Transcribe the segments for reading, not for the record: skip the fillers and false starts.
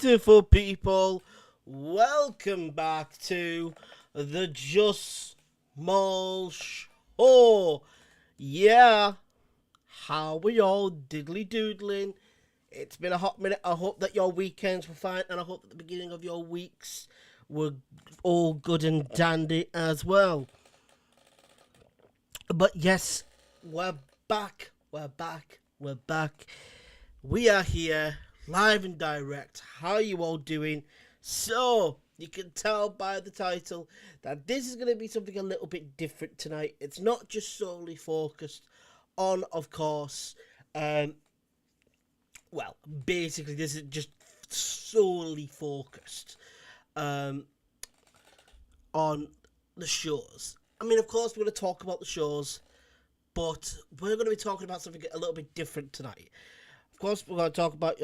beautiful people, welcome back to the Just Small Show. Yeah, how are y'all diddly doodling? It's been a hot minute. I hope that your weekends were fine, and I hope that the beginning of your weeks were all good and dandy as well. But yes, we're back. We're back. We're back. We are here, live and direct. How are you all doing? So, you can tell by the title that this is going to be something a little bit different tonight. It's not just solely focused on, of course, um, well, basically, this is just solely focused um, on the shows. I mean, of course, we're going to talk about the shows, but we're going to be talking about something a little bit different tonight. Of course, we're going to talk about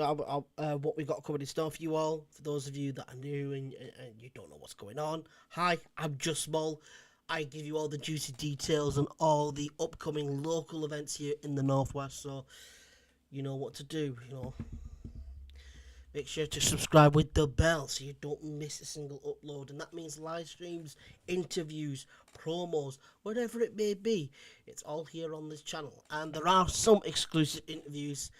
what we got coming in store for you all. For those of you that are new and you don't know what's going on, hi, I'm Just Small. I give you all the juicy details on all the upcoming local events here in the Northwest, so you know what to do, Make sure to subscribe with the bell so you don't miss a single upload. And that means live streams, interviews, promos, whatever it may be. It's all here on this channel. And there are some exclusive interviews.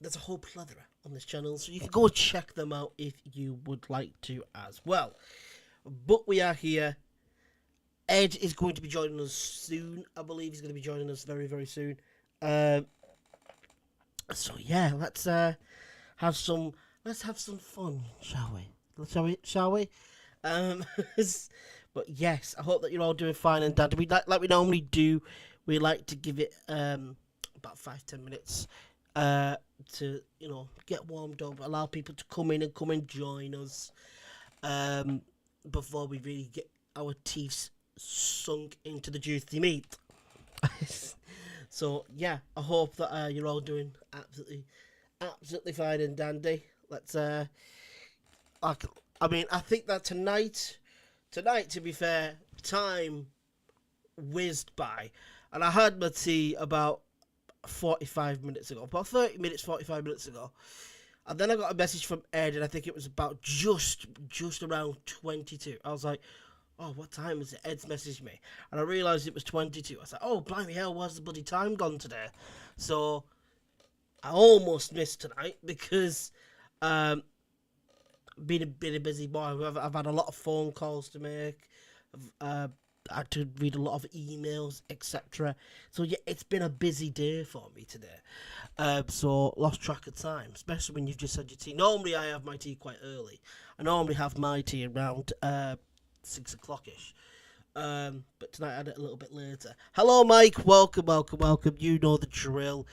There's a whole plethora on this channel, so you can go check them out if you would like to as well. But we are here. Ed is going to be joining us soon. I believe he's going to be joining us very, very soon. So yeah, let's have some fun, shall we? Shall we? But yes, I hope that you're all doing fine and dandy. We like we normally do. We like to give it about 5-10 minutes to get warmed up, allow people to come and join us before we really get our teeth sunk into the juicy meat. So yeah, I hope that you're all doing absolutely fine and dandy. Let's I think that tonight, to be fair, time whizzed by, and I had my tea about 45 minutes ago, about 30 minutes, 45 minutes ago, and then I got a message from Ed, and I think it was about just around 22. I was like, oh, what time is it? Ed's messaged me, and I realised it was 22. I was like, oh, blimey hell, where's the bloody time gone today? So I almost missed tonight because been a busy boy. I've had a lot of phone calls to make. I've had to read a lot of emails, etc. So yeah, it's been a busy day for me today. So lost track of time, especially when you've just had your tea. Normally I have my tea quite early. I normally have my tea around 6 o'clock ish. But tonight I had it a little bit later. Hello, Mike. Welcome. You know the drill.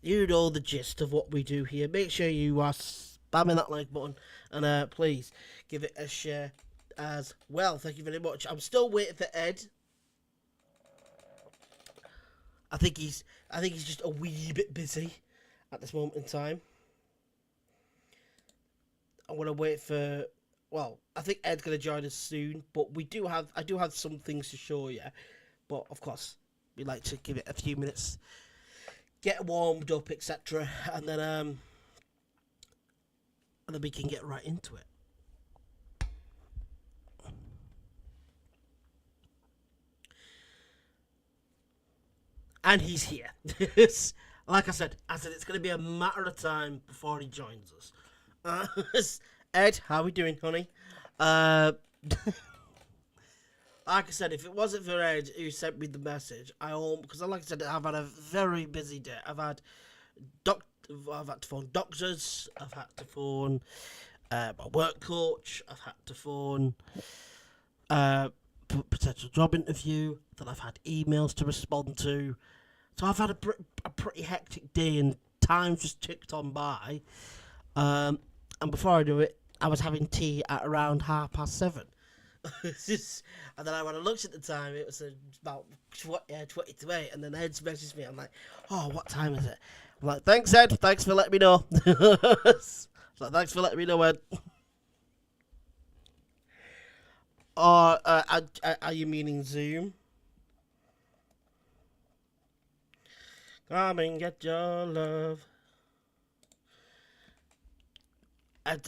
You know the gist of what we do here. Make sure you are spamming that like button, and please give it a share as well. Thank you very much. I'm still waiting for Ed. I think he's just a wee bit busy at this moment in time. I'm gonna wait for. Well, I think Ed's gonna join us soon, but I do have some things to show you. But of course, we like to give it a few minutes, get warmed up, etc., and then we can get right into it. And he's here. Like I said, it's going to be a matter of time before he joins us. Ed, how are we doing, honey? Like I said, if it wasn't for Ed who sent me the message, because like I said, I've had a very busy day. I've had to phone doctors. I've had to phone my work coach. I've had to phone potential job interview. Then I've had emails to respond to. So I've had a pretty hectic day, and time just ticked on by. And before I do it, I was having tea at around 7:30. And then when I looked at the time, it was about 20 to 8, and then Ed's messaged me. I'm like, oh, what time is it? I'm like, thanks, Ed. Thanks for letting me know. So thanks for letting me know, Ed. Or are you meaning Zoom? Come and get your love.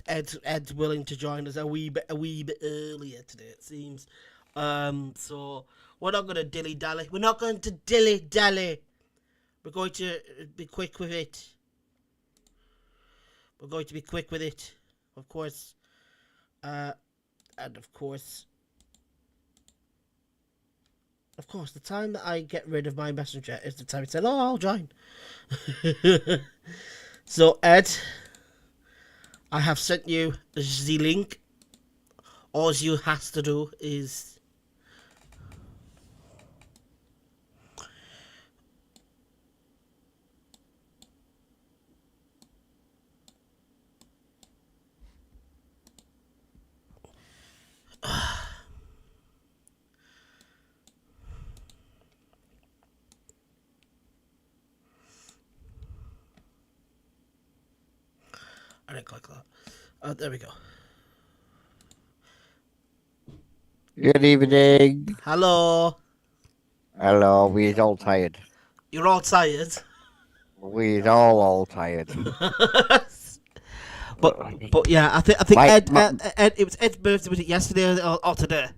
Ed's willing to join us a wee bit earlier today, it seems. So we're not going to dilly dally. We're not going to dilly dally. We're going to be quick with it. We're going to be quick with it, of course. And of course, the time that I get rid of my messenger is the time it said, "Oh, I'll join." So Ed, I have sent you the link. All you has to do is I didn't click that. There we go. Good evening. Hello. Hello, we're all tired. You're all tired. We're all tired. But yeah, I think Ed, it was Ed's birthday. Was it yesterday or today?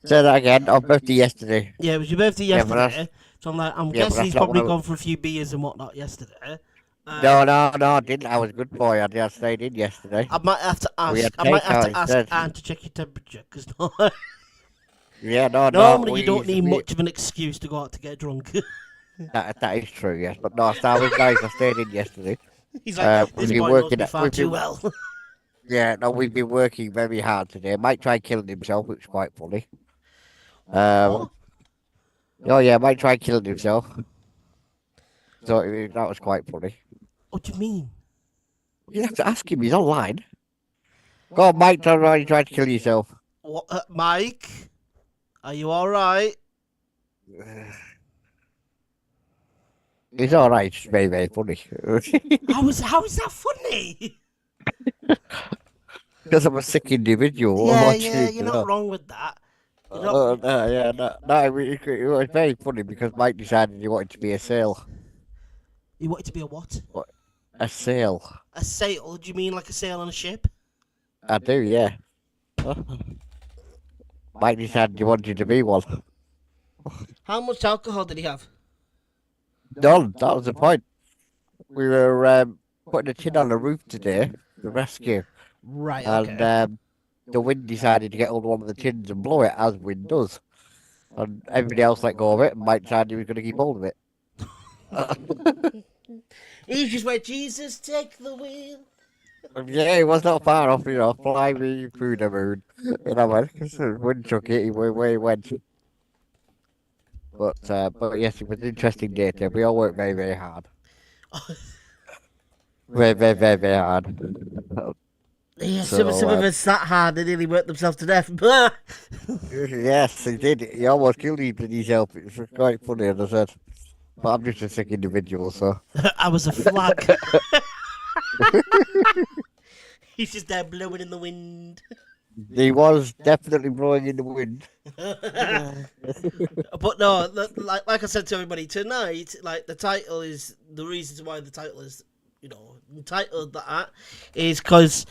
Say that again. Our birthday yesterday. Yeah, it was your birthday yesterday. So I'm guessing he's that's not probably what I- gone for a few beers and whatnot yesterday. No, I didn't. I was a good boy. I stayed in yesterday. I might have to We ask. had I might have takeout to ask instead. Anne to check your temperature because Yeah, no. normally you don't need much of an excuse to go out to get drunk. That is true, yes. But no, I was nice. I stayed in yesterday. He's like, we've this been boy working knows me far too well. Yeah, no, we've been working very hard today. Mike tried killing himself, which was quite funny. What? Oh yeah, Mike tried killing himself. So that was quite funny. What do you mean? You have to ask him. He's online. Go on, Mike. Tell me why you tried to kill yourself. What, Mike? Are you all right? It's all right. It's very, very funny. How is that funny? Because I'm a sick individual. Yeah, you're not wrong with that. No, it was very funny because Mike decided he wanted to be a sail. You wanted to be a what? A sail. A sail? Do you mean like a sail on a ship? I do, yeah. Mike decided he wanted to be one. How much alcohol did he have? None. That was the point. We were putting a tin on the roof today, the rescue. Right, okay. And the wind decided to get hold of one of the tins and blow it, as wind does. And everybody else let go of it, and Mike decided he was going to keep hold of it. He just went, Jesus, take the wheel. Yeah, he was not far off, fly me through the moon. Because the wind took it, where he went. But yes, it was an interesting day today. We all worked very, very hard. Very, very, very, very hard. Yeah, some of us that hard, they nearly worked themselves to death. Yes, he did. He almost killed himself. It was quite funny, as I said. But I'm just a sick individual, so. I was a flag. He's just there blowing in the wind. He was definitely blowing in the wind. But no, like I said to everybody tonight, like the title is the reasons why the title is, entitled that is because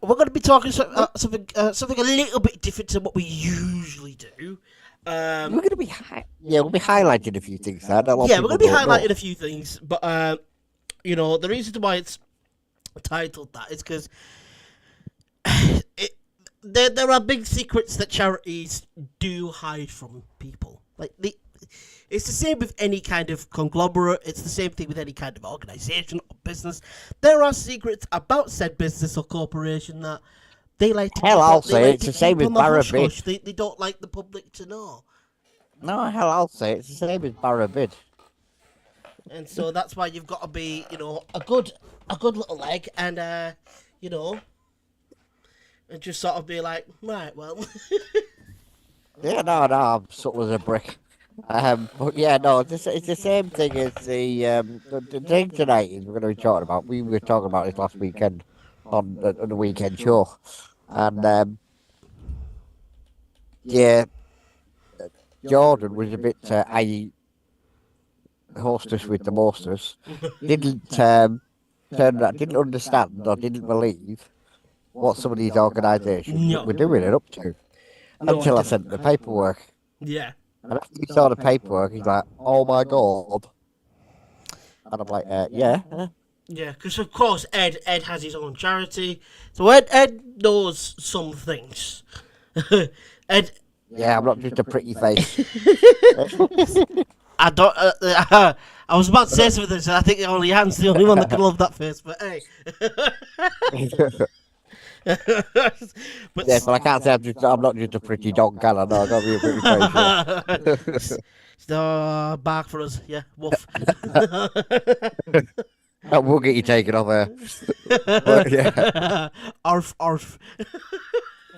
we're going to be talking something a little bit different to what we usually do. We're going to be we'll be highlighting a few things. We're going to be highlighting a few things, but the reason why it's titled that is because there are big secrets that charities do hide from people. It's the same with any kind of conglomerate. It's the same thing with any kind of organisation or business. There are secrets about said business or corporation that they like to I'll say it's the same with Barabid. They don't like the public to know. No, I'll say it's the same with Barabid. And so that's why you've got to be, a good little leg, and and just sort of be like, right, well. Yeah, no, I'm subtle as a brick. But yeah, no, it's the same thing as the thing tonight is we're going to be talking about. We were talking about this last weekend on the weekend show, and yeah, Jordan was a bit hostess with the mosters. Didn't turned around, didn't understand or didn't believe what some of these organisations No, were doing and up to no, I until I didn't. sent the paperwork. Yeah, And after he saw the paperwork, he's like, "Oh my god!" And I'm like, "Yeah." yeah, because of course Ed has his own charity, so Ed knows some things. Ed, Yeah, I'm not just a pretty face. I don't. I was about to say something, so I think only Hans the only one that can love that face. But hey, but Yes, but I can't say I'm not just a pretty dog, can I? No, I got to be a pretty face, yeah. no, bark for us, yeah, woof. That will get you taken off there. But yeah. Arf, arf.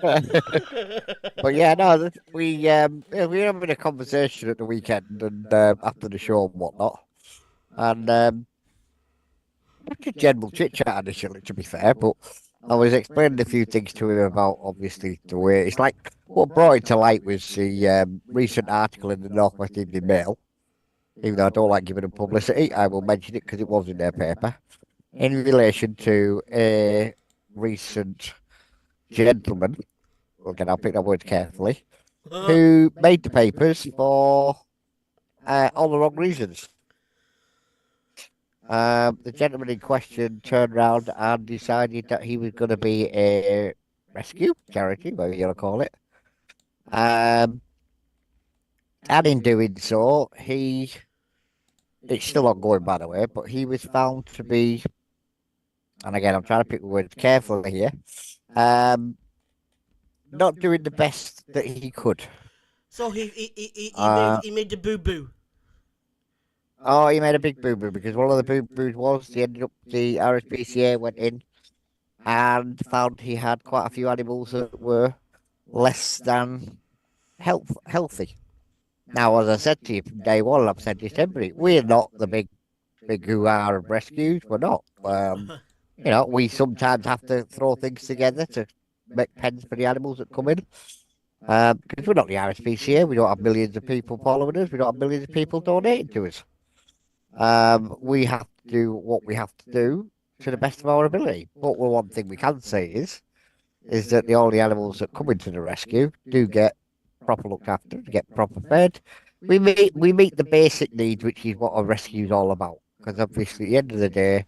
But yeah, no, yeah, we were having a conversation at the weekend and after the show and whatnot. And just general chit chat initially, to be fair, but I was explaining a few things to him about obviously the way it's like what brought it to light was the recent article in the Northwest Evening Mail. Even though I don't like giving them publicity, I will mention it because it was in their paper in relation to a recent gentleman. Again, I'll pick that word carefully. Who made the papers for all the wrong reasons. The gentleman in question turned around and decided that he was going to be a rescue charity, whatever you want to call it. And in doing so, it's still ongoing, by the way, but he was found to be, and again, I'm trying to pick the words carefully here, not doing the best that he could. So he made the boo boo. Oh, he made a big boo boo because one of the boo boos was the RSPCA went in and found he had quite a few animals that were less than healthy. Now, as I said to you from day one, I've said this to everybody, we're not the big hoo-ha of rescues. We're not. We sometimes have to throw things together to make pens for the animals that come in. Because we're not the RSPCA, we don't have millions of people following us, we don't have millions of people donating to us. We have to do what we have to do to the best of our ability. But one thing we can say is that all the animals that come into the rescue do get proper looked after, get proper fed. We meet the basic needs, which is what a rescue is all about. Because obviously, at the end of the day,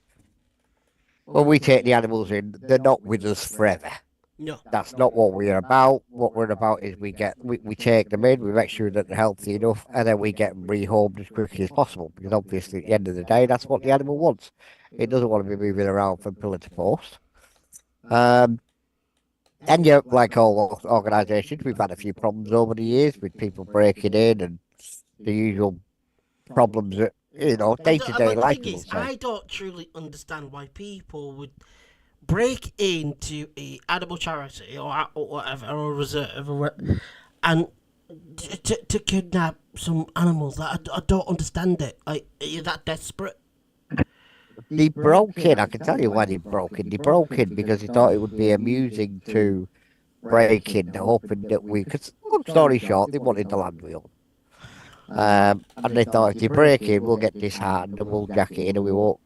when we take the animals in, they're not with us forever. No. That's not what we're about. What we're about is we take them in, we make sure that they're healthy enough, and then we get them rehomed as quickly as possible. Because obviously, at the end of the day, that's what the animal wants. It doesn't want to be moving around from pillar to post. And yeah, like all organisations, we've had a few problems over the years with people breaking in and the usual problems that day-to-day life. The thing is, I don't truly understand why people would break into a animal charity or whatever or a reserve and to kidnap some animals. I don't understand it. Like, are you that desperate? They broke in. I can tell you why they broke in. They broke in because they thought it would be amusing to break in, hoping that because long story short, they wanted the land we own. And they thought if they break in, we'll get disheartened and we'll jack it in and we won't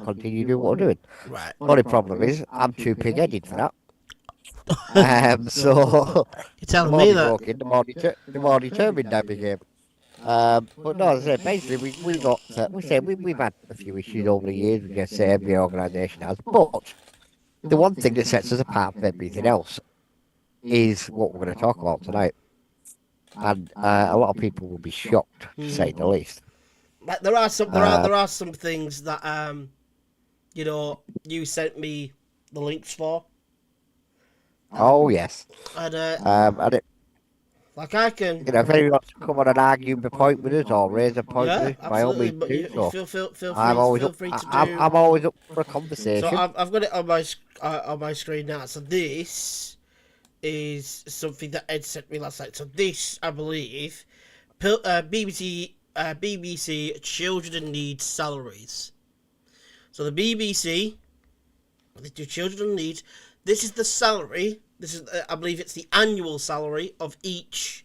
continue doing what we're doing. Right. Only problem is, I'm too pig-headed for that. So you're telling me that broke in, the more determined I became. But no, as I said, basically we've had a few issues over the years. We just say every organisation has, but the one thing that sets us apart from everything else is what we're going to talk about tonight. And a lot of people will be shocked, to say the least. Like there are some things that you sent me the links for. Oh yes. And like I can. If anyone wants to come on and argue the point with us or raise a point with us, by all means do so. Feel free to do. I'm always up for a conversation. So I've got it on my screen now. So this is something that Ed sent me last night. So this, I believe, BBC Children in Need salaries. So the BBC, they do Children in Need. This is the salary. This is, I believe, it's the annual salary of each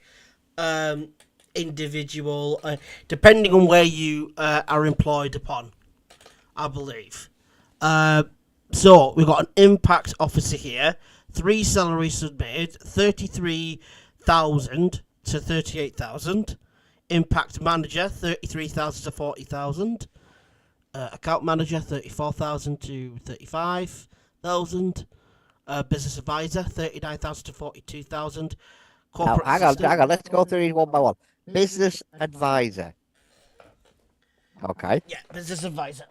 individual, depending on where you are employed upon. I believe. So we've got an impact officer here. 3 salaries submitted: 33,000 to 38,000. Impact manager 33,000 to 40,000. Account manager 34,000 to 35,000. Business advisor 39,000 to 42,000. Now, Corporate hang on, assistant. hang on. Let's go through these one by one. Business advisor. Okay. Yeah, business advisor.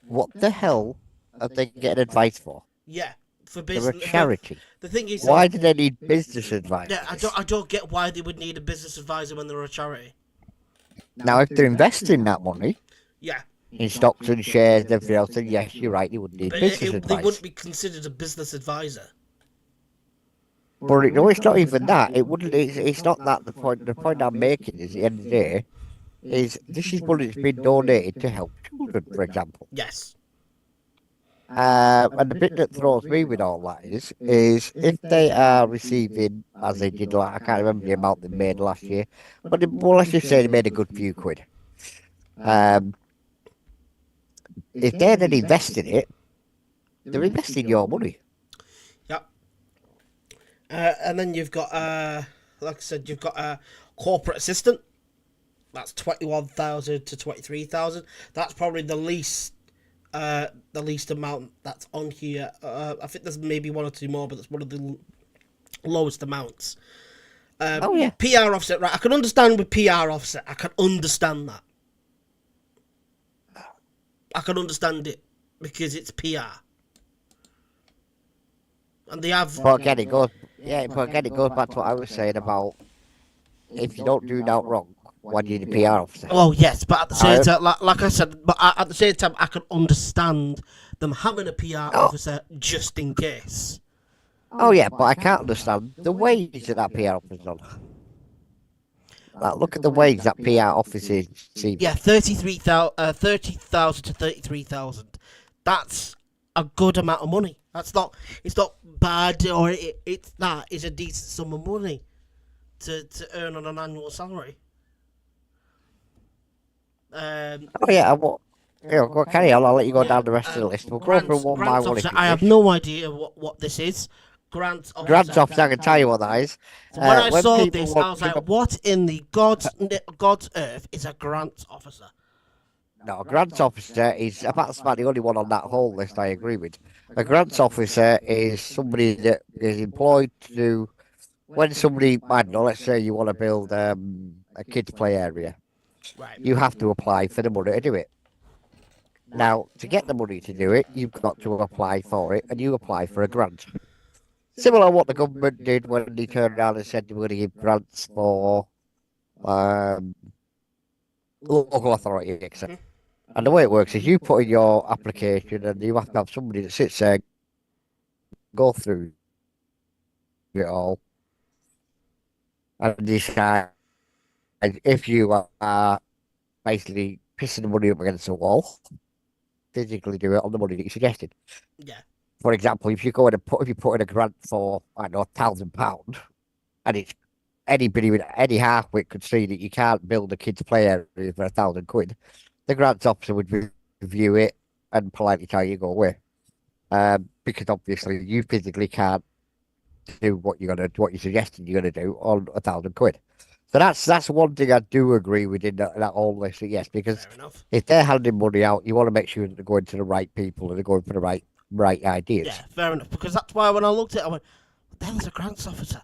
What the hell are they getting advice for? Yeah, for They're a business. charity. The thing is, Why do they need business advice? yeah, I don't get why they would need a business advisor when they're a charity. Now, if they're investing that money Yeah, in stocks and shares and everything else, then yes, you're right, they would need but business they advice. wouldn't be considered a business advisor. But no, it's not even that. It wouldn't. It's not that the point. The point I'm making is, at the end of the day, is this is money that's been donated to help children, for example. Yes. And the bit that throws me with all that is if they are receiving, as they did, like, I can't remember the amount they made last year, but well, let's just say they made a good few quid. If they're then investing it, they're investing your money. Yep. And then you've got, like I said, you've got a corporate assistant. That's 21,000 to 23,000. That's probably the least amount that's on here. I think there's maybe one or two more, but that's one of the lowest amounts. Oh yeah. PR officer, right? I can understand with PR officer. I can understand that. I can understand it because it's PR, and they have. But again, it goes. Yeah, but again, it goes back to what I was saying about if you don't do that wrong, why do you need a PR officer? Oh yes, but at the same time, like I said, but at the same time, I can understand them having a PR officer just in case. Oh yeah, but I can't understand the wage that PR officer's on. Like, look at the wage that PR officers receive. Yeah, 30,000 to 33,000. That's a good amount of money. That's not. It's not bad, or it's that is a decent sum of money to earn on an annual salary. Oh yeah, well, go carry on. I'll let you go down the rest of the list. We'll go through one by one. I have no idea what this is. Grants officer. I can tell you what that is. So when I saw this, I was like, "What in the God's earth is a grants officer?" No, a grants officer is that's about the only one on that whole list I agree with. A grants officer is somebody that is employed to do when somebody, I don't know, let's say you want to build a kids play area. Right. You have to apply for the money to do it. Now, to get the money to do it, you've got to apply for it, and you apply for a grant. Similar to what the government did when they turned around and said they were going to give grants for local authority, etc. And the way it works is you put in your application, and you have to have somebody that sits there, go through it all, and decide if you are basically pissing the money up against the wall, physically do it on the money that you suggested. Yeah. For example, if you put in a grant for, I don't know, £1,000, and it's anybody with any half-wit could see that you can't build a kids' play area for £1,000, the grants officer would review it and politely tell you to go away, because obviously you physically can't do what you're suggesting you're gonna do on £1,000. So that's one thing I do agree with in that whole list. Yes, because if they're handing money out, you want to make sure that they're going to the right people and they're going for the right ideas. Yeah, fair enough. Because that's why when I looked at it, I went, "What the hell is a grants officer?"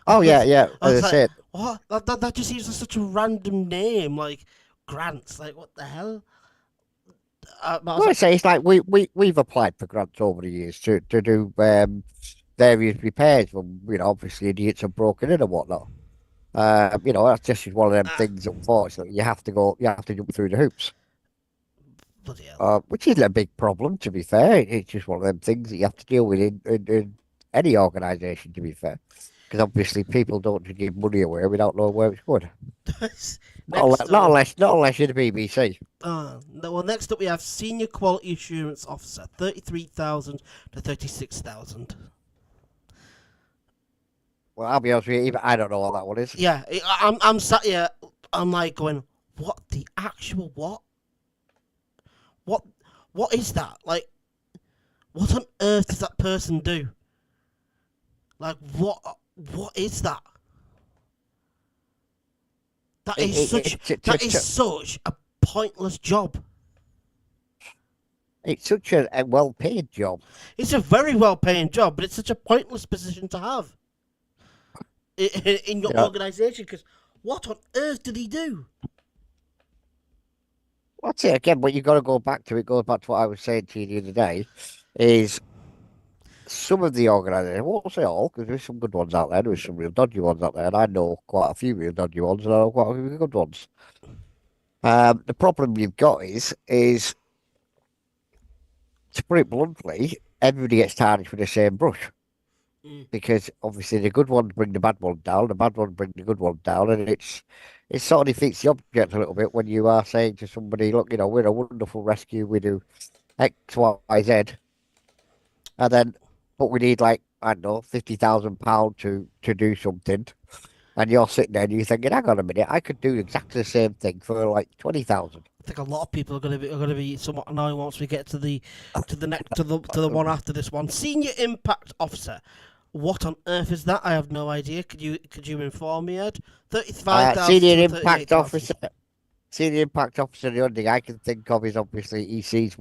Oh yeah. As I said, what? That just seems like such a random name, like grants. Like what the hell? I say it's like we've applied for grants over the years to do various repairs when obviously idiots have broken in and whatnot. That's just one of them things. Unfortunately, you have to jump through the hoops. Which isn't a big problem, to be fair. It's just one of them things that you have to deal with in any organisation, to be fair. Because obviously people don't just give money away without knowing where it's going. Not unless you're the BBC. Well, next up we have Senior Quality Assurance Officer, 33,000 to 36,000. Well, I'll be honest with you, even I don't know what that one is. Yeah, I'm sat here, I'm like going, what the actual what? what is that? Like, what on earth does that person do? Like, what is that? That It, is it, such it, t- t- that is t- such a pointless job. it's such a well-paid job. It's a very well-paying job, but it's such a pointless position to have in your You know, organisation. Because what on earth did he do? what's it again? But you got to go back to it. Goes back to what I was saying to you the other day. Is some of the organisations, I won't say all, because there's some good ones out there. There's some real dodgy ones out there, and I know quite a few real dodgy ones, and I know quite a few good ones. The problem you've got is to put it bluntly, everybody gets tarnished with the same brush. Mm. Because obviously the good ones bring the bad one down, the bad ones bring the good one down, and it sort of defeats the object a little bit when you are saying to somebody, look, we're a wonderful rescue, we do X, Y, Z, and then but we need like, I don't know, £50,000 to do something, and you're sitting there and you're thinking, hang on a minute, I could do exactly the same thing for like 20,000. I think a lot of people are going to be somewhat annoyed once we get to the next to the one after this one. Senior Impact Officer. What on earth is that? I have no idea. Could you inform me, Ed? 35,000 Senior to Impact 38,000. Officer. Senior Impact Officer, the only thing I can think of is obviously he sees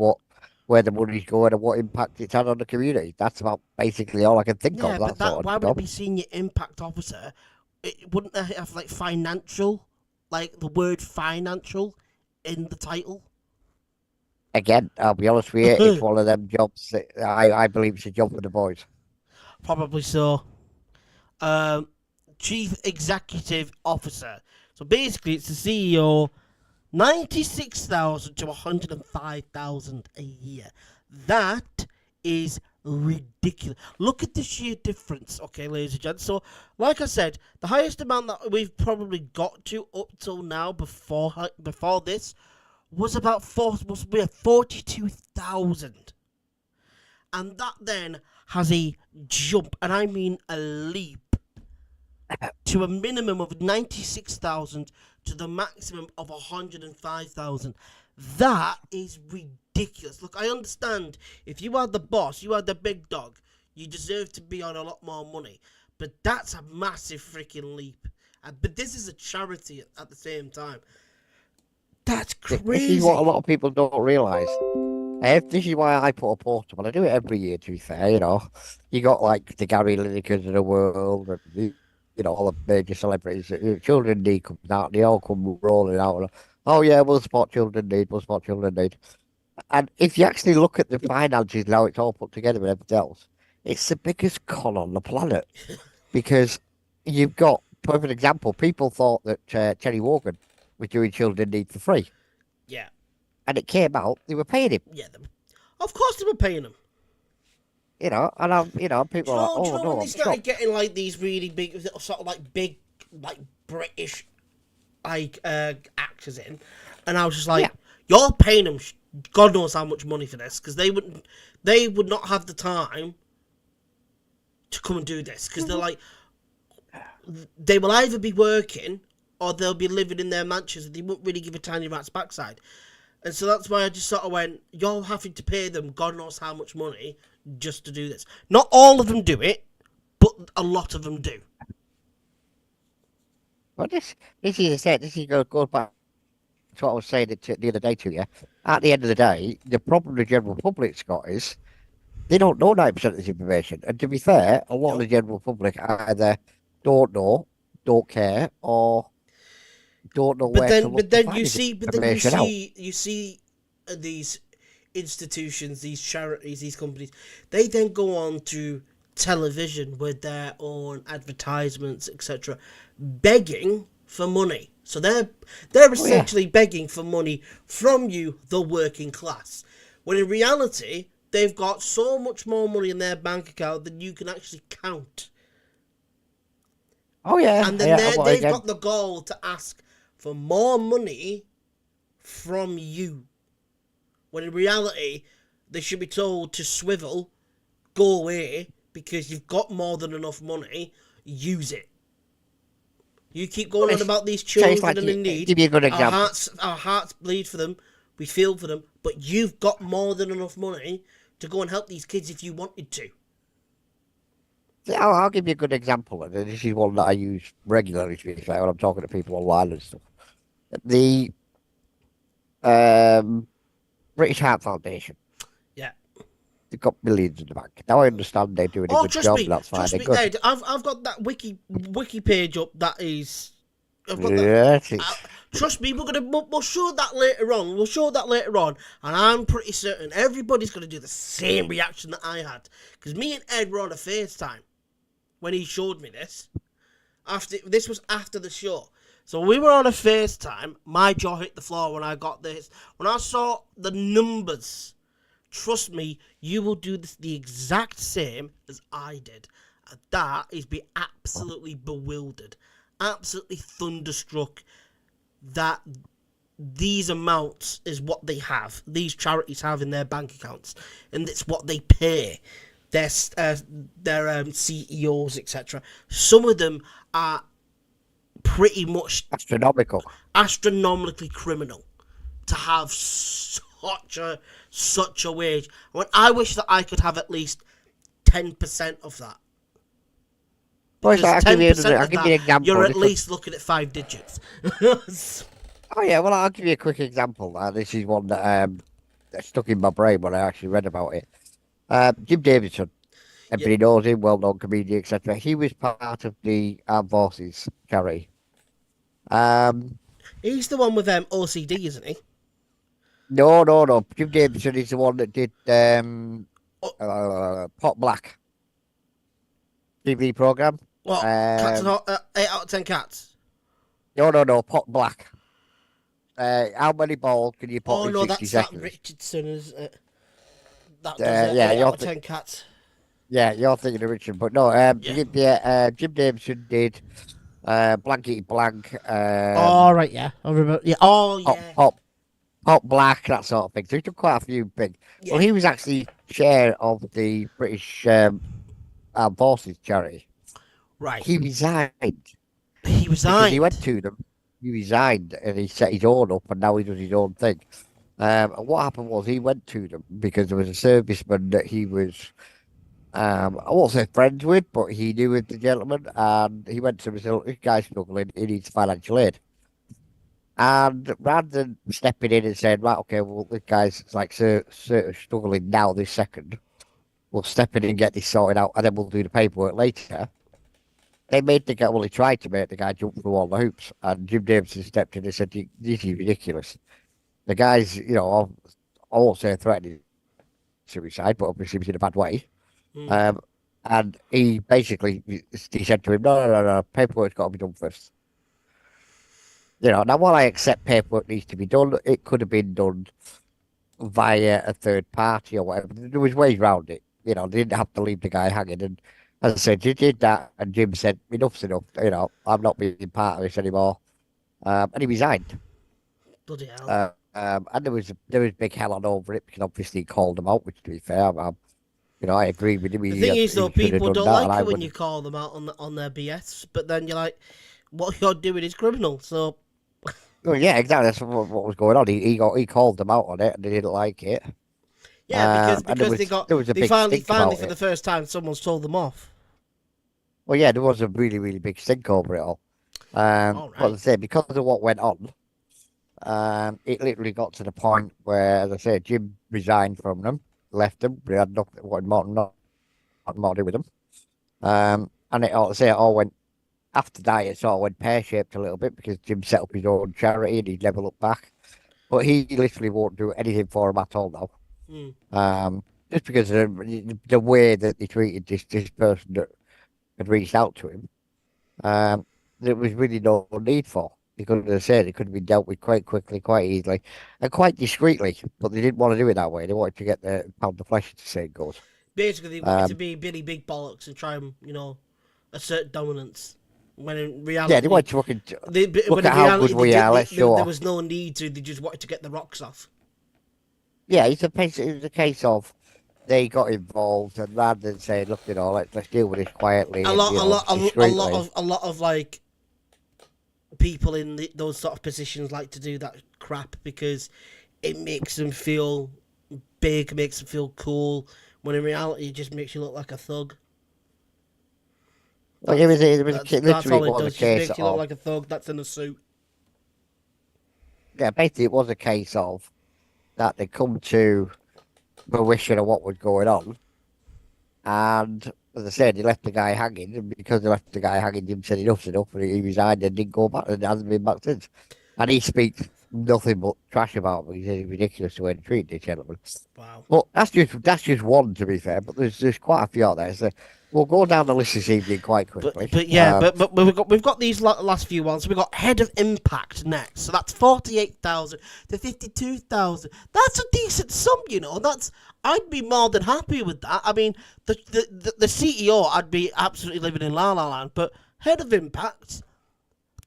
where the money's going and what impact it's had on the community. That's about basically all I can think Yeah, of. but That sort why of would it job. be Senior Impact Officer? It wouldn't it have like financial, like the word financial in the title? Again, I'll be honest with you, it's one of them jobs that I believe it's a job for the boys. Probably so. Um, Chief Executive Officer. So basically, it's the CEO. 96,000 to 105,000 a year. That is ridiculous. Look at the sheer difference, okay, ladies and gents. So, like I said, the highest amount that we've probably got to up till now before this was about 42,000. And that then has a jump, and I mean a leap, to a minimum of 96,000 to the maximum of 105,000. That is ridiculous. Look, I understand if you are the boss, you are the big dog, you deserve to be on a lot more money. But that's a massive freaking leap. But this is a charity at the same time. That's This crazy. is what a lot of people don't realise. This is why I put a post up, and I do it every year, to be fair, You got like the Gary Linekers of the world, and all the major celebrities. Children Need comes out, they all come rolling out. And, oh, yeah, we'll support Children Need, we'll support Children Need. And if you actually look at the finances now, it's all put together and everything else, it's the biggest con on the planet. Because you've got, perfect example, people thought that Terry Wogan was doing Children Need for free. Yeah. And it came out, they were paying him. Yeah, of course they were paying him. And people are like, Do you oh know no, when they I'm started shocked. getting like these really big, sort of like big, like British, like actors in, and I was just like, Yeah. you're paying them, God knows how much money for this, because they would not have the time to come and do this, because they're like, they will either be working or they'll be living in their mansions, and they won't really give a tiny rat's backside. And so that's why I just sort of went, you're having to pay them God knows how much money just to do this. Not all of them do it, but a lot of them do. Well, this is it. Goes back to what I was saying the other day to you. At the end of the day, the problem the general public's got is they don't know 90% of this information. And to be fair, a lot of the general public either don't know, don't care, or don't know where to look to find this information out. You see these institutions, these charities, these companies, they then go on to television with their own advertisements, etc., begging for money. So they're essentially begging for money from you, the working class. When in reality, they've got so much more money in their bank account than you can actually count. Oh yeah, And then they've got the goal to ask for more money from you. When in reality, they should be told to swivel, go away, because you've got more than enough money, use it. You keep going on about these children and in need. Give me a good example. Our hearts bleed for them, We feel for them, but you've got more than enough money to go and help these kids if you wanted to. I'll give you a good example, and this is one that I use regularly, to be fair, when I'm talking to people online and stuff. The British Heart Foundation, Yeah. they've got millions in the bank. Now I understand they're doing a Oh, good job, that's fine, trust they're me, good. Ed. I've got that wiki page up. That is, I've got that. Yes, it's... Trust me, we'll show that later on. We'll show that later on, and I'm pretty certain everybody's gonna do the same reaction that I had, because me and Ed were on a FaceTime when he showed me this. This was after the show, so we were on a FaceTime. My jaw hit the floor when I got this. When I saw the numbers, trust me, you will do this the exact same as I did. And that is be absolutely bewildered, absolutely thunderstruck that these amounts is what they have. These charities have in their bank accounts, and it's what they pay their CEOs, etc. Some of them are pretty much astronomically criminal to have such a wage. I wish that I could have at least 10% of that. Because I'll give you an example. You're at least looking at 5 digits. Oh yeah, well I'll give you a quick example. This is one that stuck in my brain when I actually read about it. Jim Davidson, everybody knows him, well-known comedian, etc. He was part of the Armed Forces charity. He's the one with OCD, isn't he? No. Jim Davidson is the one that did Pot Black TV program. What? Cats 8 out of 10 cats? No. Pot Black. How many balls can you put in 60 seconds? That Richardson, isn't it? That does 8 out of 10 cats. Yeah, you're thinking of Richard, but no. Jim Davidson did Blankety Blank. Right, yeah. I remember. Yeah. Oh, yeah. Pot Black, that sort of thing. So he took quite a few big. Yeah. Well, he was actually chair of the British Armed Forces charity. Right. He resigned. Because he went to them. He resigned and he set his own up, and now he does his own thing. And what happened was he went to them because there was a serviceman that he was, I won't say friends with, but he knew with the gentleman, and he went to him and said, "Look, this guy's struggling, he needs financial aid." And rather than stepping in and saying, "Right, okay, well, this guy's like struggling now this second, we'll step in and get this sorted out, and then we'll do the paperwork later," they made the guy, well, he tried to make the guy jump through all the hoops. And Jim Davidson stepped in and said, "This is ridiculous." The guy's, I won't say threatening suicide, but obviously he was in a bad way. And he basically, he said to him, no, paperwork's got to be done first. Now while I accept paperwork needs to be done, it could have been done via a third party or whatever. There was ways around it. They didn't have to leave the guy hanging. And as I said, he did that, and Jim said, "Enough's enough. I'm not being part of this anymore." And he resigned. Bloody hell. And there was big hell on over it because obviously he called them out, which, to be fair, I agree with him. The thing is, though, people don't like it when you call them out on their BS, but then you're like, what you're doing is criminal, so... Well, yeah, exactly. That's what was going on. He called them out on it, and they didn't like it. Yeah, because they finally for the first time, someone's told them off. Well, yeah, there was a really, really big stink over it all. But as I say, because of what went on, it literally got to the point where, as I say, Jim resigned from them, left them. They had nothing more to do with them. And it all went, after that, it sort of went pear-shaped a little bit because Jim set up his own charity and he'd never looked back. But he literally won't do anything for him at all now. Just because of the way that they treated this person that had reached out to him, there was really no need for. He could have said it could have been dealt with quite quickly, quite easily, and quite discreetly. But they didn't want to do it that way. They wanted to get the pound of flesh, to say it goes. Basically, they wanted to be Billy Big Bollocks and try and, assert dominance. When in reality, yeah, they wanted to look at how good we are. Let's show. There was no need to. They just wanted to get the rocks off. Yeah, it was a case of they got involved, and rather than saying, "Look, let's deal with this quietly," a lot of like people in those sort of positions like to do that crap because it makes them feel big, makes them feel cool, when in reality it just makes you look like a thug. Like, it That's was, it was that's literally all it it was a does. Just case makes you look of, like a thug that's in a suit. yeah, basically it was a case of that they come to fruition of what was going on, and as I said, he left the guy hanging, and because they left the guy hanging, Jim said enough's enough, and he resigned and didn't go back, and hasn't been back since. And he speaks nothing but trash about him. He says it's ridiculous the way they treat the gentleman. Wow. But that's just one, to be fair. But there's quite a few out there. So we'll go down the list this evening quite quickly. But yeah, but we've got these last few ones. We've got Head of Impact next, so that's 48,000 to 52,000. That's a decent sum, you know. I'd be more than happy with that. I mean, the CEO, I'd be absolutely living in La La Land. But Head of Impact,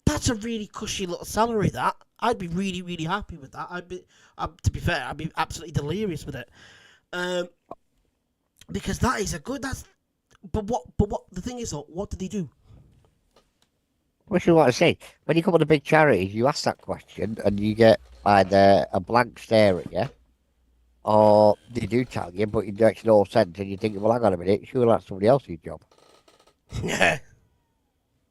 that's a really cushy little salary. That I'd be really really happy with that. To be fair, I'd be absolutely delirious with it. Because that is a good. But what the thing is, though, what did he do? What you want to say? When you come on the big charities, you ask that question, and you get either a blank stare at you, or they do tell you, but it makes no sense, and you think, well, hang on a minute, sure that's somebody else's job. Yeah.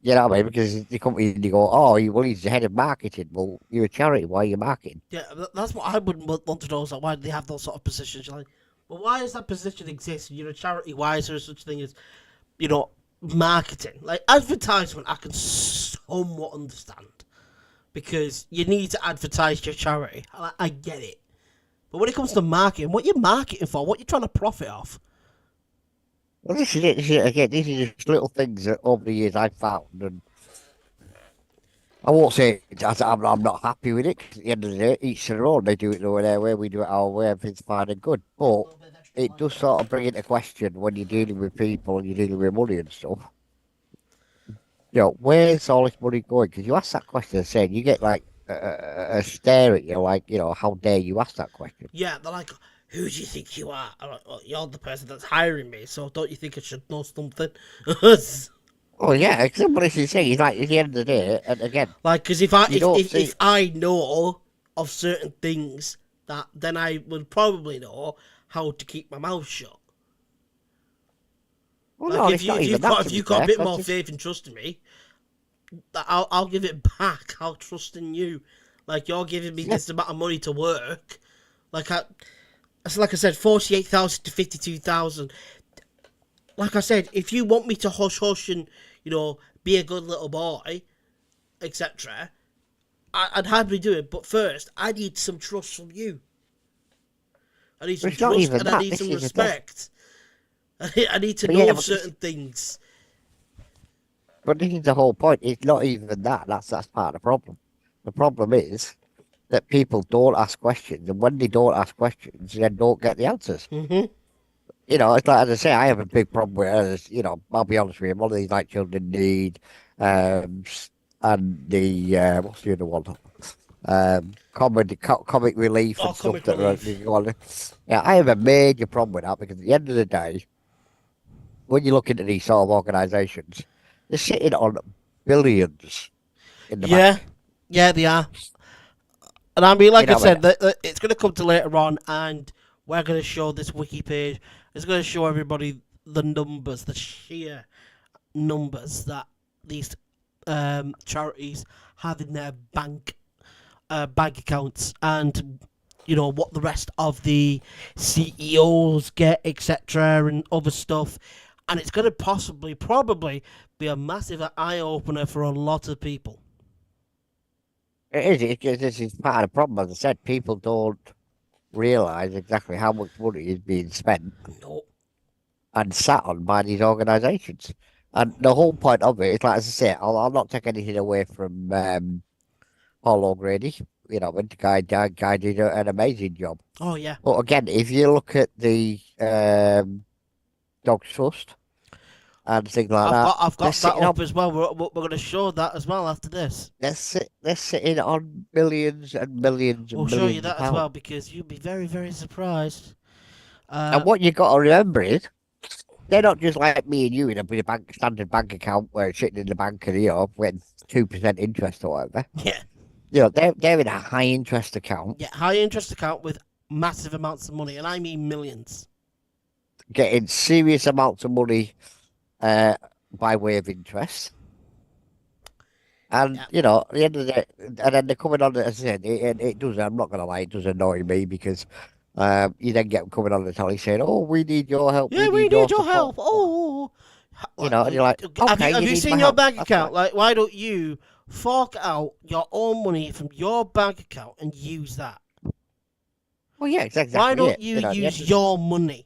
You know what I mean? Because they come in and they go, oh, well, he's the head of marketing. Well, you're a charity. Why are you marketing? Yeah, that's what I would want to know. Is like, why do they have those sort of positions? You're like, well, why does that position exist? You're a charity. Why is there such thing as, marketing? Like advertisement, I can somewhat understand because you need to advertise your charity. I get it, but when it comes to marketing, what you're marketing for, what you're trying to profit off. Well, this is it. Again, these are just little things that over the years I've found, and I won't say I'm not happy with it. 'Cause at the end of the day, each to their own. They do it their way, we do it our way. Everything's fine and good, but it does sort of bring into question when you're dealing with people and you're dealing with money and stuff. Where's all this money going? Because you ask that question, saying you get like a stare at you, like, how dare you ask that question? Yeah, they're like, who do you think you are? I'm like, well, you're the person that's hiring me, so don't you think I should know something? Oh yeah, exactly what he's saying. He's like, at the end of the day, and again, Like, because if I you don't if I know of certain things, that then I would probably know how to keep my mouth shut. Well, no, Like it's not even that. To if be you've got a fair, bit 'cause more faith and trust in me, I'll give it back. I'll trust in you. Like you're giving me yeah, this amount of money to work. Like like I said, 48,000 to 52,000. Like I said, if you want me to hush hush and be a good little boy, etc., I'd happily do it. But first, I need some trust from you. I need some it's not trust even and I that. need This some is the thing. respect. I need to But yeah, know but certain things. this is the whole point. It's not even that. That's part of the problem. The problem is that people don't ask questions, and when they don't ask questions, they don't get the answers. Hmm. It's like, as I say, I have a big problem with, I'll be honest with you, one of these like children in need, um, and the what's the other one? Comic relief Oh, and stuff comic that are relief. going on. Yeah, I have a major problem with that because at the end of the day, when you look into these sort of organisations, they're sitting on billions in the Yeah, bank. yeah, they are. And I mean, You like I know, and said, it's going to come to later on, and we're going to show this wiki page. It's going to show everybody the numbers, the sheer numbers that these charities have in their bank accounts, and what the rest of the CEOs get, etc., and other stuff. And it's going to probably be a massive eye opener for a lot of people. it is. This is part of the problem. As I said, people don't realise exactly how much money is being spent No. and sat on by these organisations. And the whole point of it is, like, as I say, I'll not take anything away from Paul O'Grady. The guy did an amazing job. Oh yeah. But again, if you look at the Dog Trust and things like that, I've they're got that sitting up on as well. We're going to show that as well after this. they're sitting on millions and millions We'll and show you millions of that as pounds. well because you'll be very very surprised. And what you got to remember is they're not just like me and you in a standard bank account where it's sitting in the bank and with 2% interest or whatever. Yeah. they're in a high interest account, Yeah, high interest account with massive amounts of money, and I mean millions. getting serious amounts of money uh, by way of interest. And Yeah. at the end of the day, and then they're coming on. As I said, it does. I'm not gonna lie, it does annoy me because you then get them coming on the telly saying, "Oh, we need your help. We Yeah, we need need your your support." help. Oh, And you're like, have "Okay, you you have you need my seen your help. bank That's fine." account? Like, why don't you fork out your own money from your bank account and use that? Well, yeah, it's Why exactly don't it. you At the use end of your money?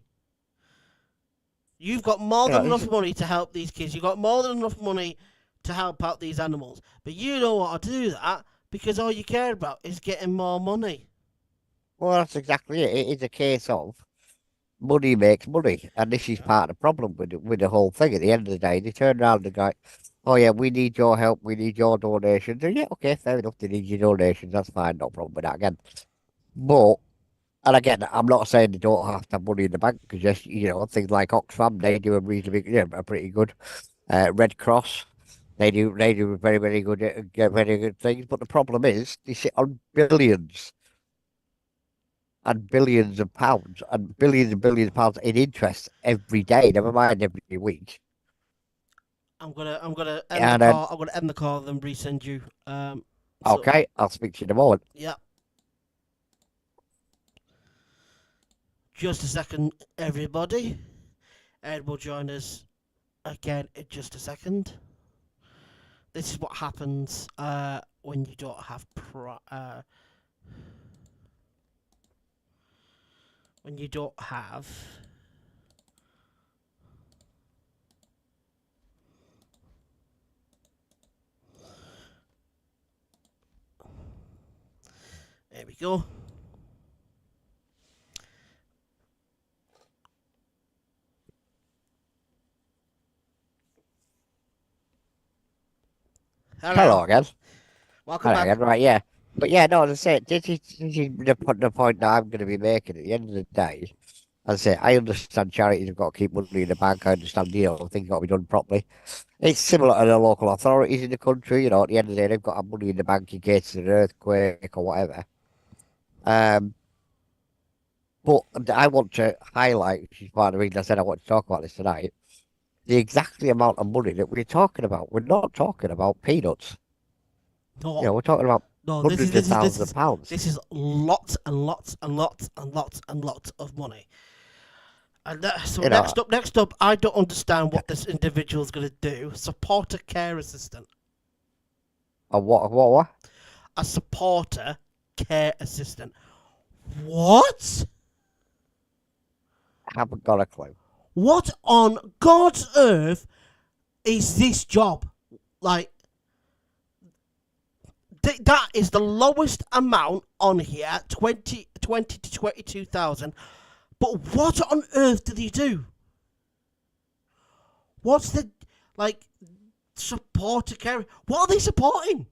You've got more than it's enough money to help these kids. You've got more than enough money to help out these animals. But you don't want to do that because all you care about is getting more money. well, that's exactly it. It is a case of money makes money, and this is part of the problem with the whole thing. At the end of the day, they turn around and go, "Oh yeah, we need your help. We need your donations." And yeah, okay, fair enough. They need your donations. That's fine. No problem with that again. But and again, I'm not saying they don't have to have money in the bank because yes, things like Oxfam, they do a reasonably, a pretty good. Red Cross, they do very good things. But the problem is they sit on billions and billions of pounds and billions of pounds in interest every day. Never mind every week. I'm gonna end the And then call. I'm gonna end the call and resend you. So okay, I'll speak to you in a moment. yeah, just a second, everybody. Ed will join us again in just a second. This is what happens when you don't have when you don't have there we go. Hello. Hello again. Welcome Hello again. back. Right, yeah. But yeah, no, as I say, this is the point that I'm going to be making at the end of the day. As I say, I understand charities have got to keep money in the bank. I understand, things got to be done properly. It's similar to the local authorities in the country. At the end of the day, they've got to have money in the bank in case of an earthquake or whatever. Um, but I want to highlight, which is part of the reason I said I want to talk about this tonight, the exactly amount of money that we're talking about. We're not talking about peanuts. No, We're talking about no. This is hundreds of this is this thousands of is pounds. this is lots and lots and lots and lots and lots of money. And so You know, next up, I don't understand what this individual is going to do. Support a care assistant. what? A supporter care assistant. What? I haven't got a clue. What on God's earth is this job? Like, that is the lowest amount on here, 20 to 22,000. But what on earth do they do? What's the, like, supporter care? What are they supporting?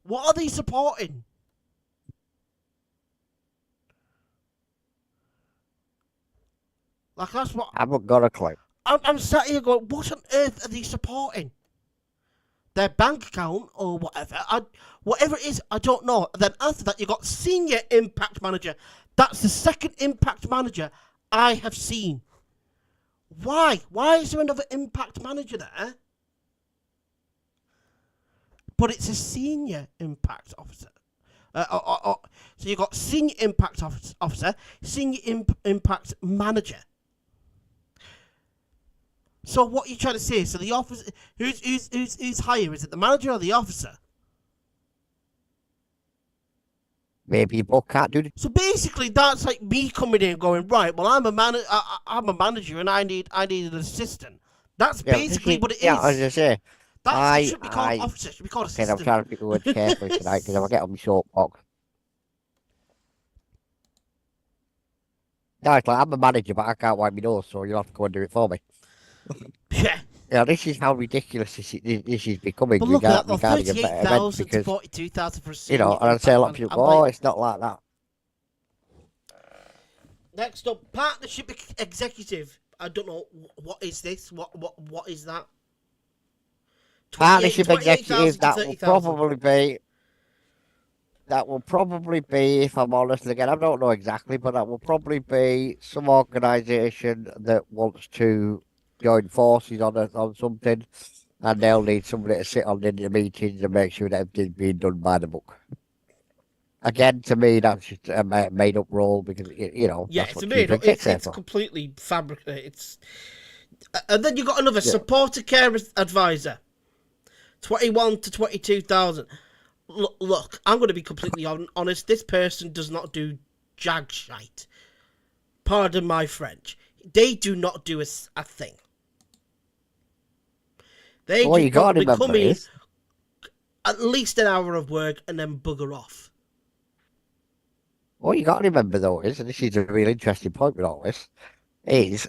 What are they supporting? Like, that's what I haven't got a clue. I'm sat here going, what on earth are they supporting? Their bank account or whatever. Whatever it is, I don't know. And then after that, you got senior impact manager. That's the second impact manager I have seen. Why? Why is there another impact manager there? But it's a senior impact officer. So you got senior impact officer, senior impact manager. So what are you trying to say? So the officer, who's higher? Is it the manager or the officer? Maybe you both can't do the So basically, that's like me coming in and going, right. Well, I'm a manager, and I need an assistant. That's basically what it yeah, as is. I say, It should be called officer. It should be called okay, I'm assistant. trying to pick the words carefully tonight because if I get on my soapbox. No, it's like I'm a manager, but I can't wipe my nose, so you'll have to go and do it for me. Yeah. This is how ridiculous this is becoming But look at that, though, regarding events 38,000 to because, 42,000 for a senior and I say a impact lot of manager. people I'm go, oh, like, it's not like that. next up, partnership executive. I don't know what is this. What is that? partnership 28,000 executive, to that will 30,000. probably be. That will probably be, if I'm honest, again, I don't know exactly, but that will probably be some organisation that wants to join forces on something, and they'll need somebody to sit on in the meetings and make sure that everything's being done by the book. Again, to me, that's just a made-up role because Yeah, that's it's what chief made up. exec's there It's for. completely fabricated. And then you got another Yeah. supporter care advisor, 21 to 22,000. Look, I'm going to be completely honest. This person does not do jag shite. Pardon my French. They do not do a thing. They What you just got to probably come remember in is, at least an hour of work and then bugger off. what you got to remember though is, and this is a real interesting point with all this, is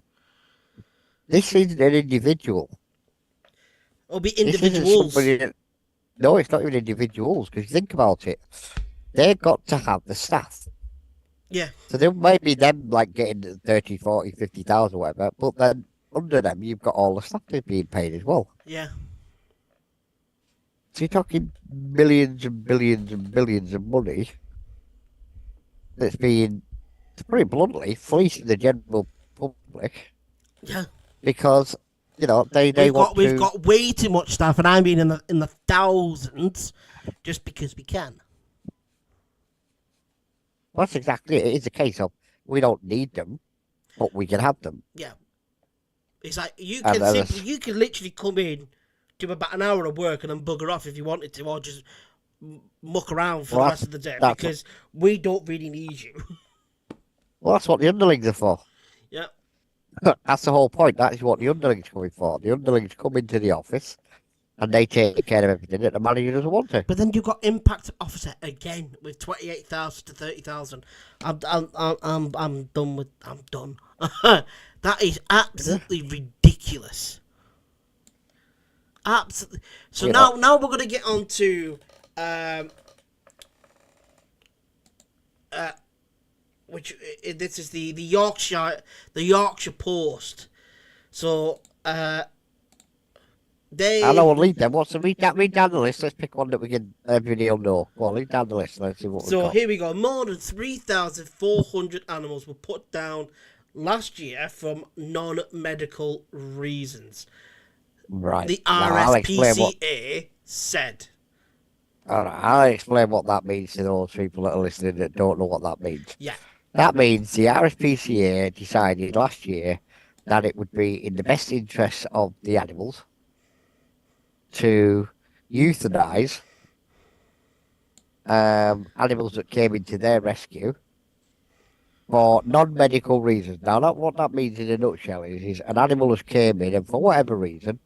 this isn't an individual. It'll be This isn't individuals. somebody. No, it's not even individuals because think about it. They've got to have the staff. Yeah. So there might be them like getting 30, 40, 50,000 whatever, but then under them you've got all the staff that's being paid as well. Yeah. So you're talking millions and billions and billions of money that's being, to put it bluntly, fleecing the general public Yeah. because, they want We've to. got way too much staff, and I mean in the thousands, just because we can. Well, that's exactly it. It is a case of we don't need them, but we can have them. Yeah. It's like you And can literally come in, do about an hour of work, and then bugger off if you wanted to, or just muck around for the rest of the day because we don't really need you. Well, that's what the underlings are for. Yeah. That's the whole point. That is what the underlings coming for. The underlings come into the office and they take care of everything that the manager doesn't want to. But then you've got impact officer again with 28,000 to 30,000. I'm done with. I'm done. That is absolutely ridiculous. Absolutely. So now we're gonna get on to which this is the Yorkshire Post. So they. I know we'll lead them. Read down the list. Let's pick one that we can everybody will know. Go on, read down the list. Let's see what we've got. So here we go. More than 3,400 animals were put down last year from non-medical reasons. Right. The Now, RSPCA said. All right, I'll explain what that means to those people that are listening that don't know what that means. Yeah. That means the RSPCA decided last year that it would be in the best interest of the animals to euthanize animals that came into their rescue for non-medical reasons. Now, what that means in a nutshell is an animal has came in and for whatever reason,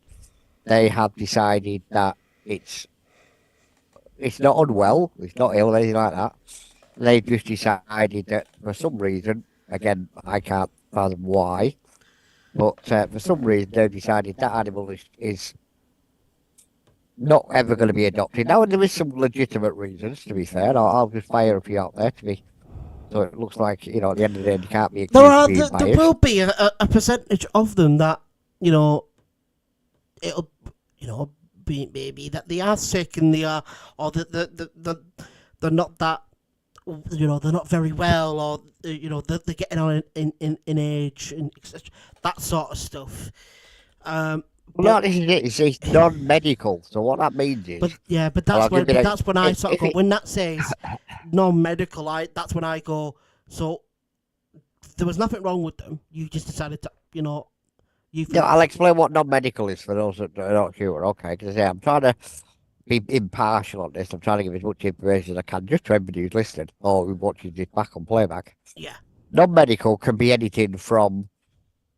they have decided that it's not unwell, it's not ill, or anything like that. They've just decided that for some reason, again, I can't fathom why, but for some reason they've decided that animal is not ever going to be adopted. Now, there is some legitimate reasons, to be fair. I'll just fire a few out there to be. So it looks like, at the end of the day, you can't be accused of being biased. There will be a percentage of them that, it'll, be maybe that they are sick and they are, or that they're not that, they're not very well, or, they're getting on in age and that sort of stuff. Well, this is it. It's non-medical. So what that means is, but that's when I sort of go, when that says non-medical, that's when I go. So there was nothing wrong with them. You just decided to, I'll explain what non-medical is for those that are not sure. Okay, because I'm trying to be impartial on this. I'm trying to give as much information as I can, just to everybody who's listening or who watches this back on playback. Yeah. Non-medical can be anything from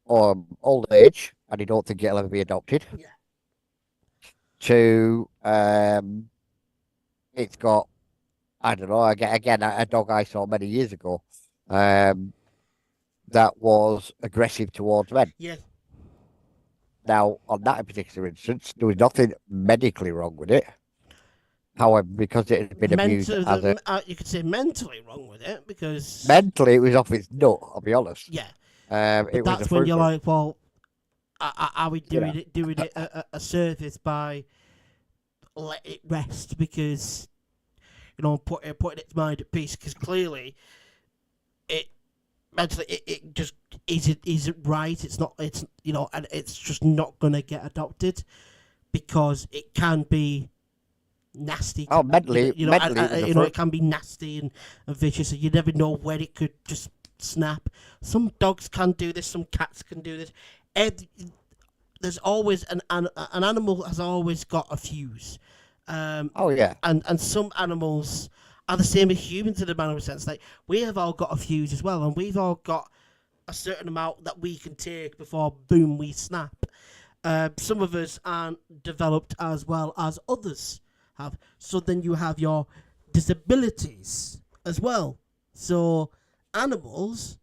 old age, and you don't think it'll ever be adopted. Yeah. To it's got, I don't know, again a dog I saw many years ago, that was aggressive towards men. Yeah. Now, on that particular instance, there was nothing medically wrong with it. However, because it had been abused you could say mentally wrong with it because mentally it was off its nut. I'll be honest. Yeah. But that's when you're like, well, are we doing it a service by, let it rest because putting its mind at peace because clearly it mentally it just isn't right. It's not. It's and it's just not gonna get adopted because it can be nasty. Oh, mentally, it was a It can be nasty and vicious, and you never know when it could just snap. Some dogs can do this. Some cats can do this. Ed, there's always an animal has always got a fuse. Oh yeah. And some animals are the same as humans in a manner of sense. Like we have all got a fuse as well, and we've all got a certain amount that we can take before boom we snap. Some of us aren't developed as well as others have. So then you have your disabilities as well. So animals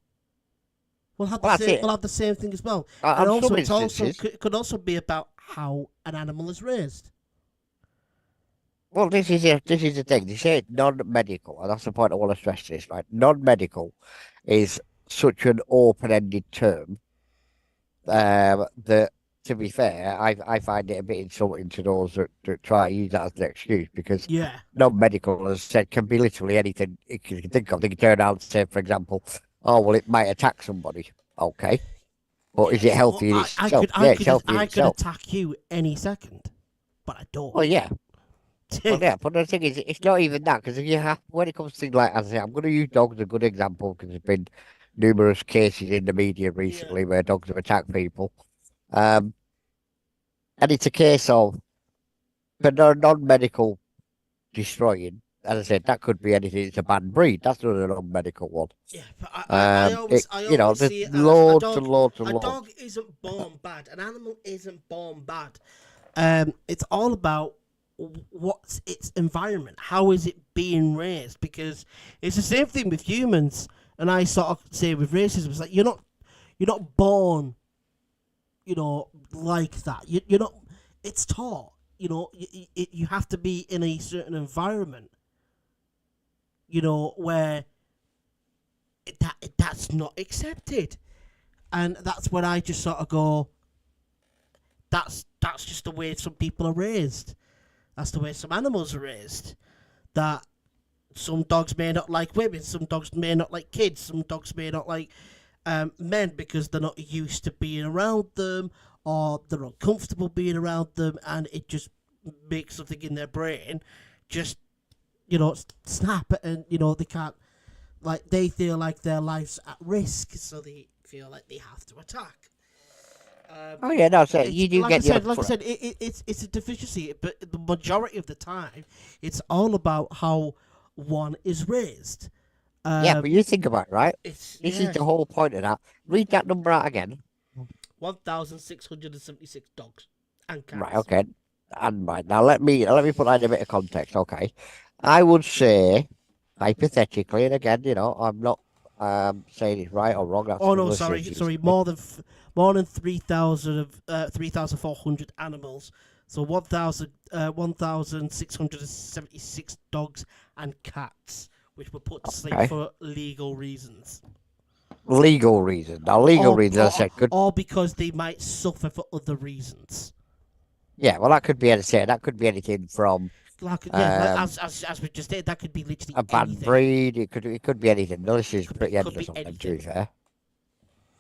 will have the same thing as well. And also could also be about how an animal is raised. Well, this is the thing. They say it's non-medical, and that's the point I want to stress this, right? Non-medical is such an open-ended term that, to be fair, I find it a bit insulting to those that try to use that as an excuse because non-medical, as I said, can be literally anything you can think of. They can turn around and say, for example, oh, well, it might attack somebody. Okay. But is it healthy in itself? I could attack you any second, but I don't. Well, yeah. Well, yeah, but the thing is, it's not even that because when it comes to things like, as I say, I'm going to use dogs as a good example because there's been numerous cases in the media recently where dogs have attacked people, and it's a case of for non-medical destroying. As I said, that could be anything. It's a bad breed. That's not a non-medical one. Yeah, but I always see it as a dog isn't born bad. An animal isn't born bad. It's all about what's its environment, how is it being raised, because it's the same thing with humans. And I sort of say with racism, it's like you're not born like that. You're not, it's taught. You have to be in a certain environment where that's not accepted, and that's when I just sort of go, that's just the way some people are raised. That's the way some animals are raised. That some dogs may not like women, some dogs may not like kids, some dogs may not like men because they're not used to being around them or they're uncomfortable being around them, and it just makes something in their brain just snap, and they can't, like, they feel like their life's at risk, so they feel like they have to attack. Oh yeah, no, so you do get like I said, it's a deficiency, but the majority of the time, it's all about how one is raised. Yeah, but you think about it, right? This is the whole point of that. Read that number out again. 1,676 dogs and cats. Right, okay. And right now, let me put that in a bit of context. Okay, I would say, hypothetically, and again, I'm not saying it's right or wrong. That's sorry, more than 3,400 animals. So 1,676 dogs and cats, which were put to sleep for legal reasons. Legal reasons. Now, reasons, I said, or because they might suffer for other reasons. Yeah, well, that could be anything. That could be anything from. As we just did, that could be literally a bad breed. It could be anything. The list is pretty endless on them, to be fair.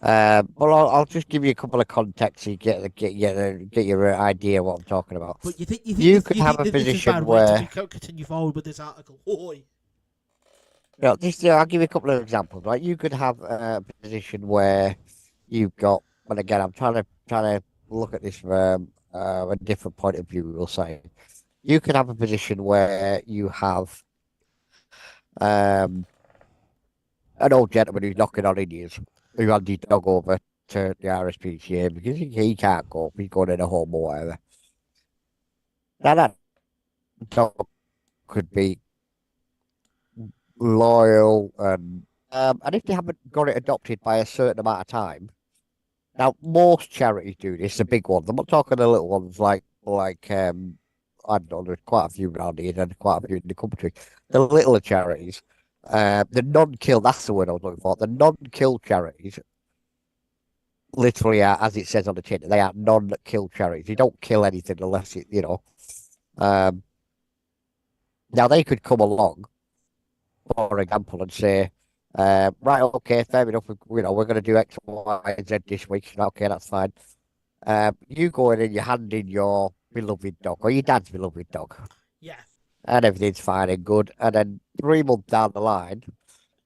Well, I'll just give you a couple of contexts so you get your idea what I'm talking about. But you could have a position where you can't continue forward with this article. I'll give you a couple of examples. Right, you could have a position where you've got, and again, I'm trying to look at this from a different point of view. We'll say you could have a position where you have an old gentleman who's knocking on Indians who had his dog over to the RSPCA because he can't go. He's going in a home or whatever. Now that dog could be loyal and if they haven't got it adopted by a certain amount of time. Now most charities do this, the big ones. I'm not talking the little ones like I don't know, there's quite a few around here and quite a few in the country. The littler charities, the non-kill, that's the word I was looking for. The non-kill charities literally are, as it says on the tin, they are non-kill charities. They don't kill anything unless it, Um, Now they could come along, for example, and say, right, okay, fair enough. We're going to do X, Y, and Z this week. Okay, that's fine. You go in and you hand in your beloved dog or your dad's beloved dog, Yeah. and everything's fine and good. And then 3 months down the line,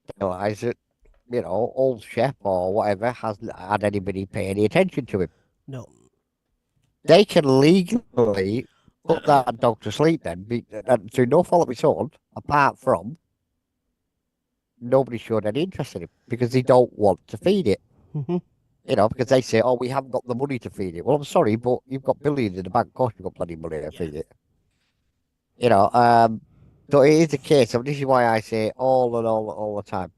they realise that old chef or whatever hasn't had anybody pay any attention to him. No. They can legally put that dog to sleep then, and through no fault of its own, apart from nobody showed any interest in him because they don't want to feed it. Hmm. Because they say, "Oh, we haven't got the money to feed it." Well, I'm sorry, but you've got billions in the bank. Of course, you've got plenty of money to Yeah. feed it. You know, um, so it is a case of this is why I say all the time.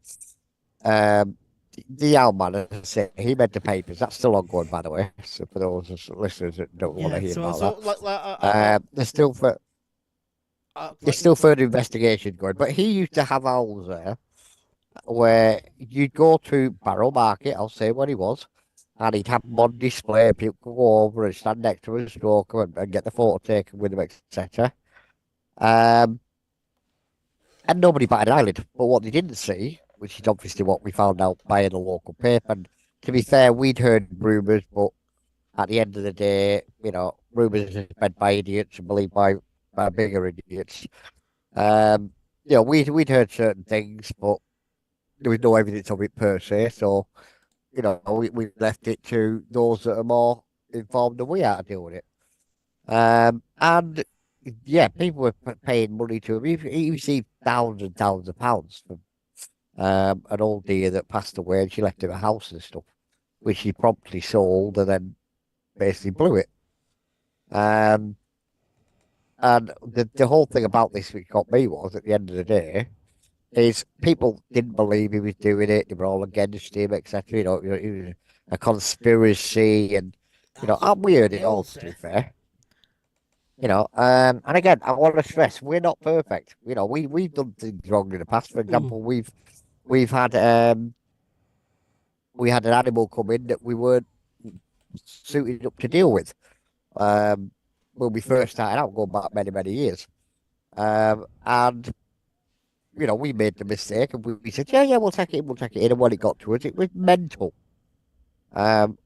The old man, as I say, he made the papers. That's still ongoing, by the way. So for those listeners that don't want to Yeah. hear So about so there's like still further investigation going. But he used to have owls there where you'd go to Barrow Market. I'll say where he was. And he'd have them on display. People could go over and stand next to him, stroke him, and get the photo taken with him, etc. Um, and nobody batted an eyelid. But what they didn't see, which is obviously what we found out by the local paper, and to be fair, we'd heard rumours, but at the end of the day, rumours are spread by idiots and believed by bigger idiots. Um, we'd heard certain things, but there was no evidence of it per se. So, we left it to those that are more informed than we are to deal with it. And yeah, people were paying money to him. He received thousands and thousands of pounds from an old dear that passed away, and she left him a house and stuff, which he promptly sold and then basically blew it. Um, and the whole thing about this, which got me, was at the end of the day, is people didn't believe he was doing it. They were all against him, etc. It was a conspiracy, and that's I'm what weird they it all all, to say. be fair. And again, I want to stress we're not perfect. We've done things wrong in the past. For Mm. example, we've had we had an animal come in that we weren't suited up to deal with. Um, when we first started out, going back many many years. And we made the mistake, and we said, yeah, we'll take it in. And when it got to us, it was mental. Um,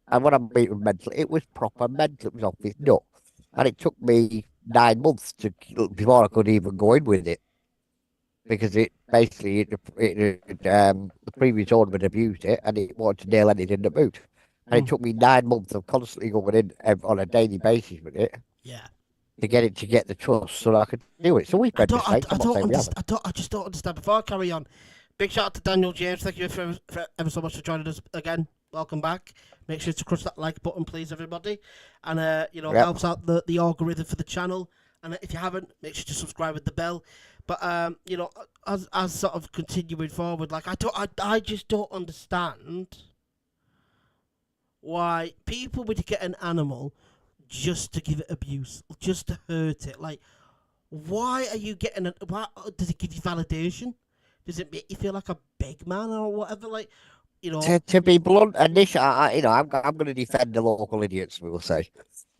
and when I mean mental, it was proper mental. It was off his nut. And it took me 9 months before I could even go in with it because it basically the previous owner had abused it and it wanted to nail anything in the boot. And it Mm. took me 9 months of constantly going in on a daily basis with it Yeah. to get the trust so that I could do it. So we've I made don't. mistakes. I I'm not don't saying we haven't. understand. I just don't understand. Before I carry on, big shout out to Daniel James. Thank you for ever so much for joining us again. Welcome back. Make sure to crush that like button, please, everybody. And Yep. helps out the algorithm for the channel. And if you haven't, make sure to subscribe with the bell. But as sort of continuing forward, like I just don't understand why people would get an animal just to give it abuse, just to hurt it. Like, why are you getting it? Why does it give you validation? Does it make you feel like a big man or whatever? Like, you know, To be blunt, and this, I'm going to defend the local idiots. We will say,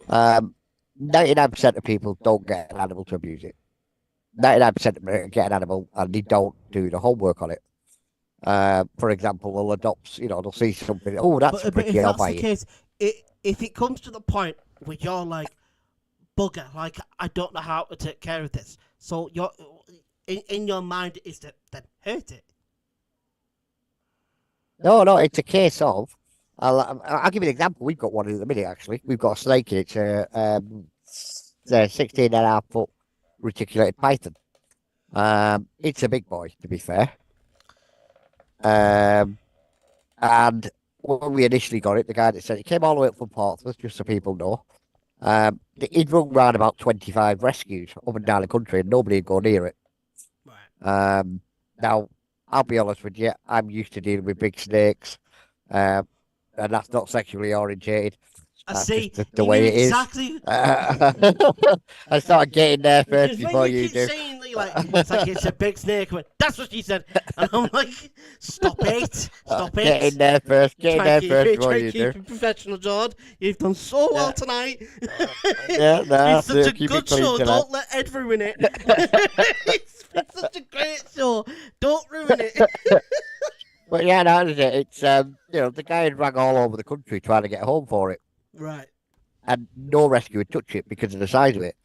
99% of people don't get an animal to abuse it. 99% of them get an animal and they don't do the homework on it. For example, they'll adopt, they'll see something. Oh, that's but if pretty. I'll that's buy the it. case, if it comes to the point where you're like bugger, like I don't know how to take care of this, so you're in your mind is to then hurt it. No, no, it's a case of. I'll give you an example. We've got one in the minute, actually. We've got a snake in it. It's a 16 and a half foot reticulated python. It's a big boy, to be fair. Um, and when we initially got it, the guy that said it came all the way up from Portsmouth, just so people know. He'd run round about 25 rescues up and down the country, and nobody would go near it. Right. Now, I'll be honest with you, I'm used to dealing with big snakes, and that's not sexually orientated. I That's see. just the You way knew it is. exactly. I started getting there first Because when before you you keep do. saying like it's like it's a big snake, I went, that's what she said, and I'm like, stop it, stop it. Getting there first, getting there first before Try and you keep do. it professional, George. You've done so well Yeah, tonight. yeah, no, It's such so a keep it good clean show. tonight. Don't let Ed ruin it. It's been such a great show. Don't ruin it. But yeah, no, is it? It's the guy had rang all over the country trying to get home for it, Right. and no rescue would touch it because of the size of it.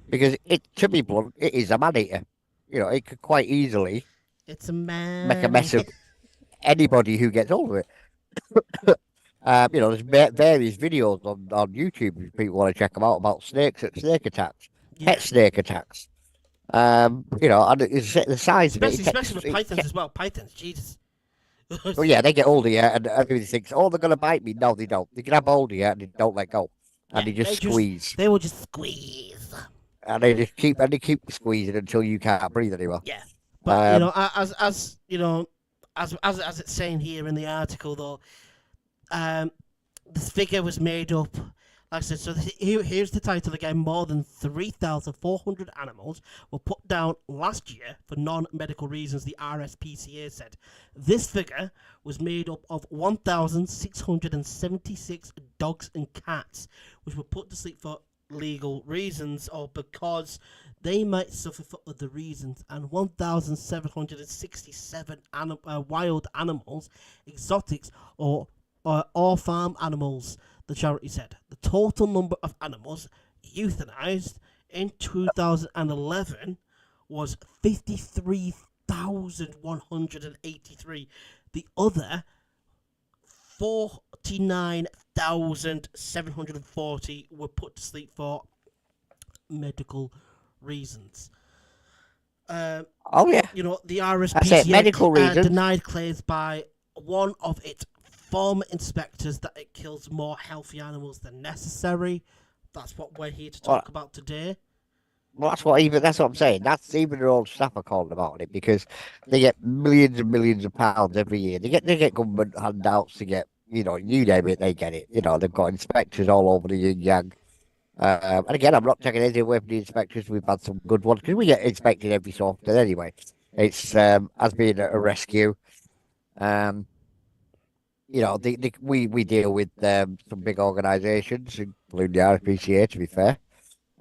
Because to be blunt, it is a man eater. It could quite easily It's a make a man. mess of anybody who gets hold of it. There's various videos on YouTube if people want to check them out about snake attacks, Yeah. pet snake attacks. And the size of it. Especially with pythons as well. Pythons, Jesus. Well, yeah, they get hold of you and everybody thinks, oh, they're going to bite me. No, they don't. They grab hold of you and they don't let go. And Yeah, they just squeeze. they will just squeeze. And they keep squeezing until you can't breathe anymore. Yeah, but Um, as you know, as it's saying here in the article though, this figure was made up. Like I said, so here's the title again. More than 3,400 animals were put down last year for non-medical reasons, the RSPCA said. This figure was made up of 1,676 dogs and cats, which were put to sleep for legal reasons or because they might suffer for other reasons, and 1,767 wild animals, exotics, or farm animals, the charity said. The total number of animals euthanized in 2011 was 53,183. The other 49,740 were put to sleep for medical reasons. oh, yeah. The That's it. Medical RSPCA reasons. denied claims by one of its former inspectors that it kills more healthy animals than necessary. That's what we're here to talk about today. Well, that's what I'm saying. That's even their own staff are calling about it because they get millions and millions of pounds every year. They get government handouts to get, you name it, they get it. They've got inspectors all over the yin yang. And again, I'm not taking anything away from the inspectors. We've had some good ones because we get inspected every so often anyway. It's as being a rescue. We deal with some big organisations, including the RPCA, to be fair.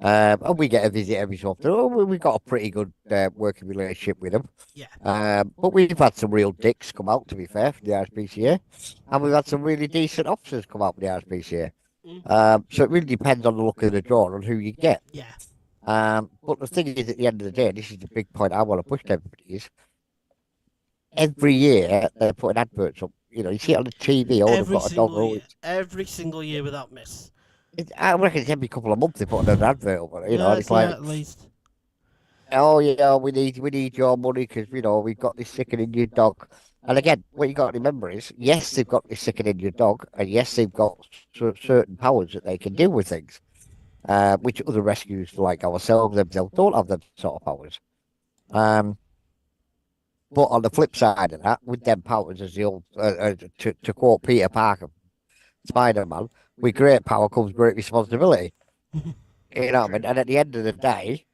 And we get a visit every so often. We've got a pretty good working relationship with them. Yeah. But we've had some real dicks come out, to be fair, from the RSPCA. And we've had some really decent officers come out from the RSPCA. So it really depends on the look of the draw and who you get. Yeah. But the thing is, at the end of the day, this is the big point I want to push to everybody is, every year they're putting adverts up. You see it on the TV, they've got a dog. Every single year without miss. I reckon it's every couple of months they put an advert up. And it's like, at least. oh yeah, we need your money because we've got this sick and injured dog. And again, what you got to remember is, yes, they've got this sick and injured dog, and yes, they've got certain powers that they can deal with things, which other rescues like ourselves themselves don't have them sort of powers. But on the flip side of that, with them powers, as the old to quote Peter Parker, Spider-Man, with great power comes great responsibility. You know what I mean? And at the end of the day,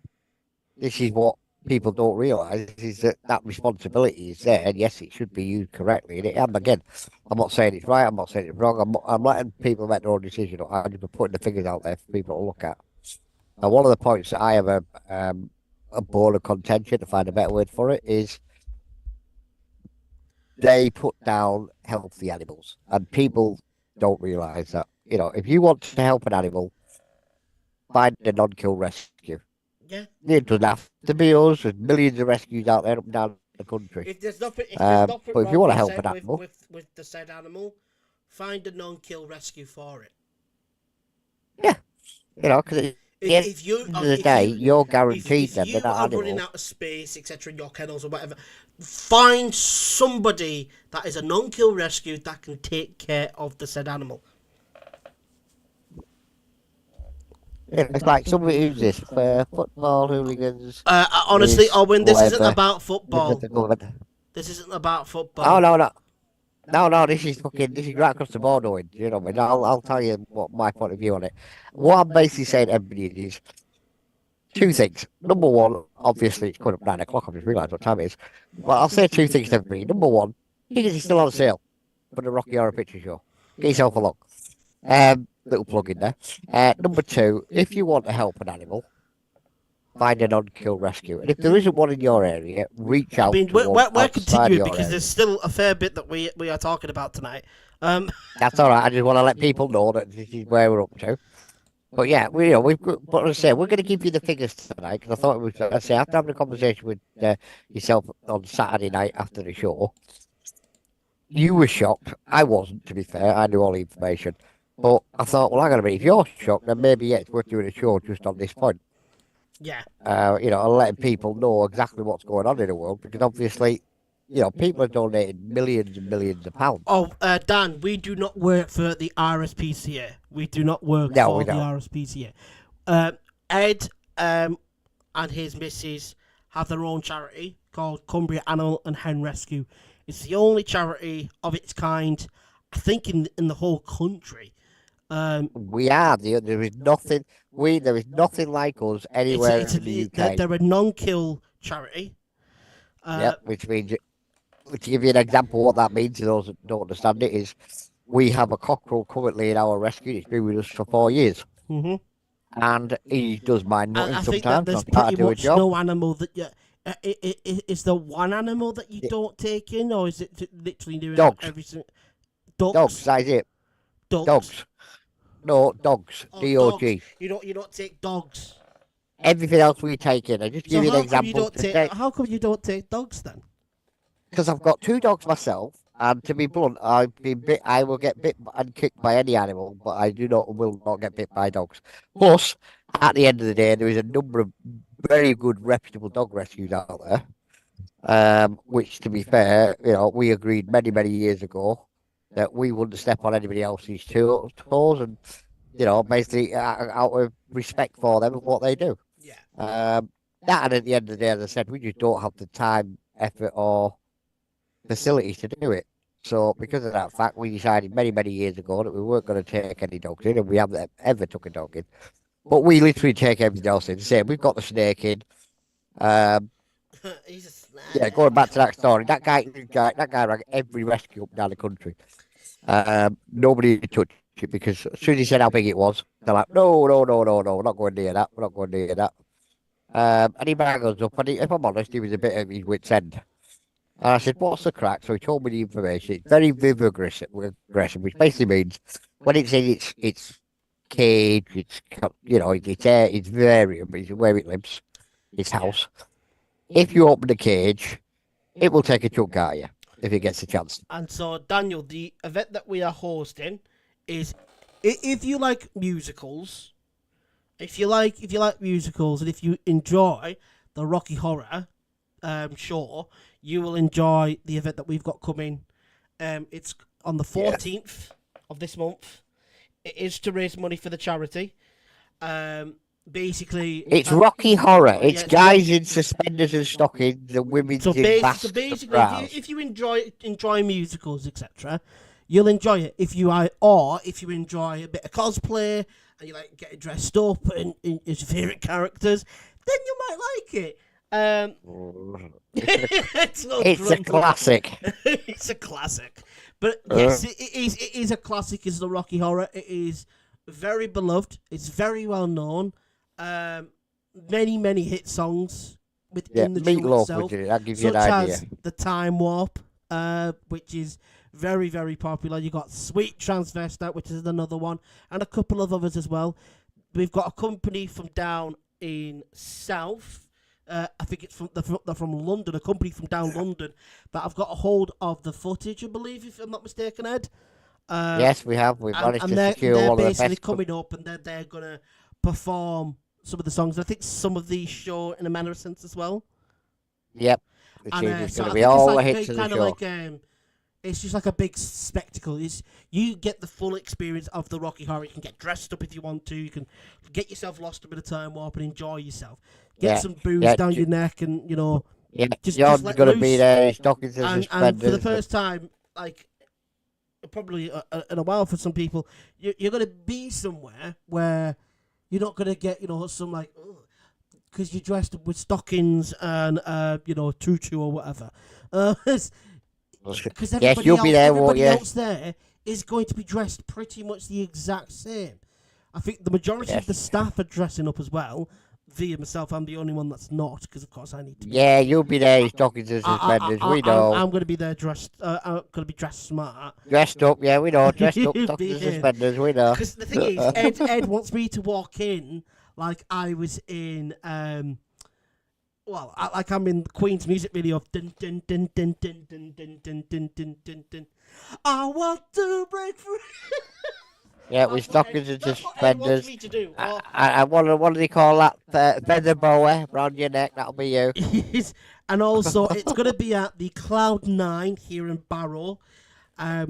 this is what people don't realise is that responsibility is there, and yes, it should be used correctly. And again, I'm not saying it's right, I'm not saying it's wrong. I'm letting people make their own decision. I'm just putting the figures out there for people to look at. And one of the points that I have a bone of contention, to find a better word for it, is they put down healthy animals, and people don't realise that. If you want to help an animal, find a non-kill rescue. Yeah. It doesn't have to be us. There's millions of rescues out there up and down the country. If there's nothing, but if you want to help an animal, with the said animal, find a non-kill rescue for it. Yeah, because If you, at the end of the day, you're guaranteed them. If you are running out of space, etc., in your kennels or whatever, find somebody that is a non-kill rescue that can take care of the said animal. Yeah, it's like somebody who's this for football hooligans. Honestly, Owen, this isn't whatever. about football. This isn't about football. Oh no. No, this is right across the board, Owen. You know, but I'll tell you what my point of view on it. What I'm basically saying to everybody is two things. Number one, obviously it's coming up 9 o'clock. I just realised what time it is. But I'll say two things to everybody. Number one, tickets are still on sale for the Rocky Horror Picture Show. Get yourself along. Little plug in there. Number two, if you want to help an animal, find an on-kill rescue. And if there isn't one in your area, reach I out mean, to we're, one we're, we're outside continuing your because area. there's still a fair bit that we are talking about tonight. That's all right. I just want to let people know that this is where we're up to. But yeah, but as I say, we're going to give you the figures tonight because I thought it was. I say after having a conversation with yourself on Saturday night after the show, you were shocked. I wasn't, to be fair. I knew all the information, but I thought, well, I got to be. If you're shocked, then maybe it's worth doing a show just on this point. Yeah. And letting people know exactly what's going on in the world because obviously, people are donating millions and millions of pounds. Oh, Dan, we do not work for the RSPCA. We do not work No, for we the don't. RSPCA. Ed and his missus have their own charity called Cumbria Animal and Hen Rescue. It's the only charity of its kind, I think, in the whole country. We are. There is nothing. There is nothing like us anywhere in the UK. They're a non-kill charity. Which means, to give you an example, what that means to those that don't understand it is, we have a cockerel currently in our rescue. He's been with us for 4 years, and he does mind nothing I think sometimes. that there's I'm trying pretty to do a much job. no animal that you. Is there one animal that you don't take in, or is it literally doing Dogs. every single Dogs, that's it. Dogs. No, dogs. Oh, D-O-G. dogs. You don't take dogs. Everything else we take in. I just give you an example. How come you don't take dogs then? Because I've got 2 dogs myself, and to be blunt, I will get bit and kicked by any animal, but will not get bit by dogs. Plus, at the end of the day, there is a number of very good, reputable dog rescues out there, which, to be fair, we agreed many, many years ago that we wouldn't step on anybody else's toes, and basically out of respect for them and what they do. Yeah. That, and at the end of the day, as I said, we just don't have the time, effort, or facilities to do it. So because of that fact, we decided many, many years ago that we weren't going to take any dogs in, and we haven't ever took a dog in. But we literally take everything else in. Say we've got the snake in. He's a snake. Yeah, going back to that story, that guy rang every rescue up and down the country. Nobody touched it because as soon as he said how big it was, they're like, no, we're not going near that. We're not going near that. And he rang us up, and if I'm honest, he was a bit of his wit's end. And I said, what's the crack? So he told me the information. It's very vivid aggression, which basically means when it's in its cage, it's air, it's variable, it's where it lives, its house. If you open the cage, it will take a chunk out of you if it gets a chance. And so, Daniel, the event that we are hosting is, if you like musicals, and if you enjoy the Rocky Horror show, you will enjoy the event that we've got coming. It's on the 14th of this month. It is to raise money for the charity. Basically, it's Rocky Horror. It's guys in suspenders and stockings and women in masks. So basically, if you enjoy musicals, etc., you'll enjoy it. If you enjoy a bit of cosplay and you like getting dressed up and as your favourite characters, then you might like it. It's a classic. It's a classic. But yes, it is a classic. Is the Rocky Horror. It is very beloved. It's very well known. Many hit songs within the show itself, that gives you an such idea. as The Time Warp, which is very, very popular. You got Sweet Transvestite, which is another one, and a couple of others as well. We've got a company from down in South. I think it's they're from London. A company from down London that I've got a hold of the footage, I believe, if I'm not mistaken, Ed. Yes, we have. We've managed to secure they're one of the basically best. coming up, and they're gonna perform some of the songs. I think some of these show in a manner of sense as well. Yep. It's going to be all the hits of the show. It's just like a big spectacle. You get the full experience of the Rocky Horror. You can get dressed up if you want to. You can get yourself lost a bit of time warp and enjoy yourself. Get some booze down your neck and, Yeah, just you're let going to loose. be there. Stockings and suspenders. And for the first time, like, probably in a while for some people, you're going to be somewhere where you're not going to get, some like, because you're dressed with stockings and, tutu or whatever. Because Yes, you'll be there, won't everybody you? else there is going to be dressed pretty much the exact same. I think the majority of the staff are dressing up as well. Via myself, I'm the only one that's not, because of course I need to. Yeah, you'll be there, stockings and suspenders. We know. I'm going to be there dressed. I'm going to be dressed smart. Dressed up, yeah, we know. Dressed up, You'll stockings and be in. suspenders. We know. Because the thing is, Ed wants me to walk in like I was in, like I'm in Queen's music video of dun dun dun dun dun dun dun dun dun dun dun dun. I want to break free. Yeah, with stockings and That's what Ed wants suspenders. me to do. And what do they call that? Feather boa around your neck. That'll be you. And also, it's going to be at the Cloud9 here in Barrow.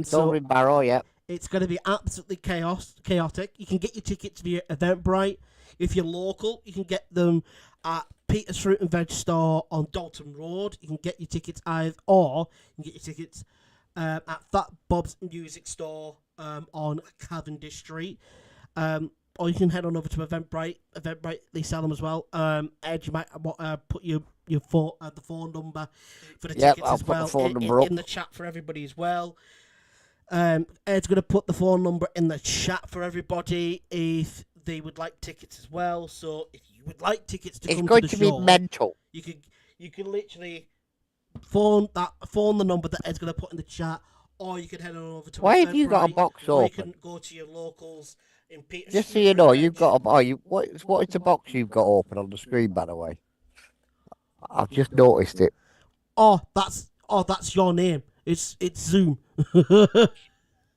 So in Barrow, yeah. it's going to be absolutely chaotic. You can get your tickets via Eventbrite. If you're local, you can get them at Peter's Fruit and Veg Store on Dalton Road. You can get your tickets or you can get your tickets at Fat Bob's Music Store on Cavendish Street. Or you can head on over to Eventbrite. Eventbrite, they sell them as well. Ed, you might put your phone, the phone number for the tickets I'll as put well the phone number up in the chat for everybody as well. Ed's going to put the phone number in the chat for everybody if they would like tickets as well. So if you would like tickets to come to the show, it's going to be mental. You can literally phone the number that Ed's going to put in the chat, or you can head on over to. Why have you got a box or open? you can go to your locals in Peter. Just so you know, you've got a. What is the box you've got open on the screen, by the way? I've just noticed it. Oh, that's your name. It's Zoom.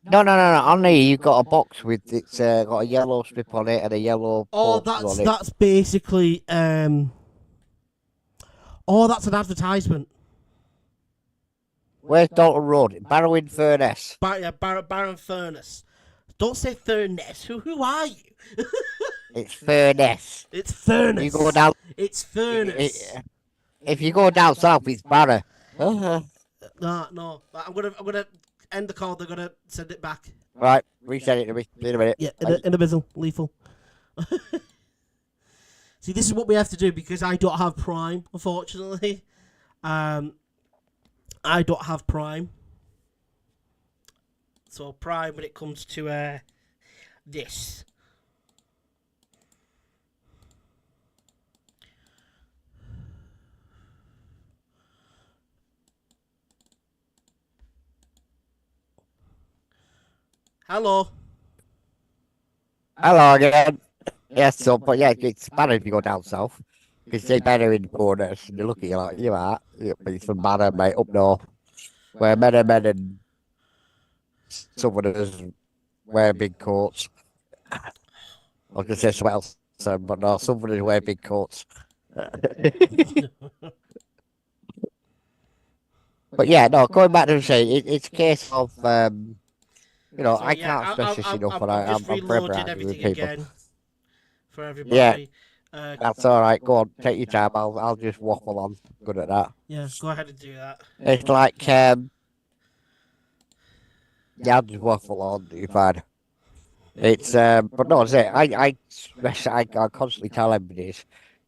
No. On there, you've got a box with it's got a yellow strip on it and a yellow. Oh, that's basically Oh, that's an advertisement. Where's Dalton Road? Barrow in Furness. Baron Furness. Don't say Furness. Who are you? It's Furness. It's Furness. You go down. It's Furness. If you go down south, it's Barrow. No. I'm gonna end the call. They're gonna send it back. Right, reset it to me in a minute. Yeah, in a bizzle, lethal. See, this is what we have to do because I don't have Prime, unfortunately. I don't have Prime. So Prime when it comes to this. Hello again. Yes, so, but yeah, it's better if you go down south. Because they better in corners. They look at you like, you are. But it's from Banner, mate, up north. Where men and southerners wear big coats. I was going to say something else, but no, southerners wear big coats. But yeah, no, going back to saying, it's a case of, I can't stress this enough, and I'm forever happy with people. Again for everybody. Yeah, that's all right. Go on, take your time. I'll just waffle on. Good at that. Yeah, go ahead and do that. It's like, yeah, I'll just waffle on. You're fine. It's but no, I constantly tell everybody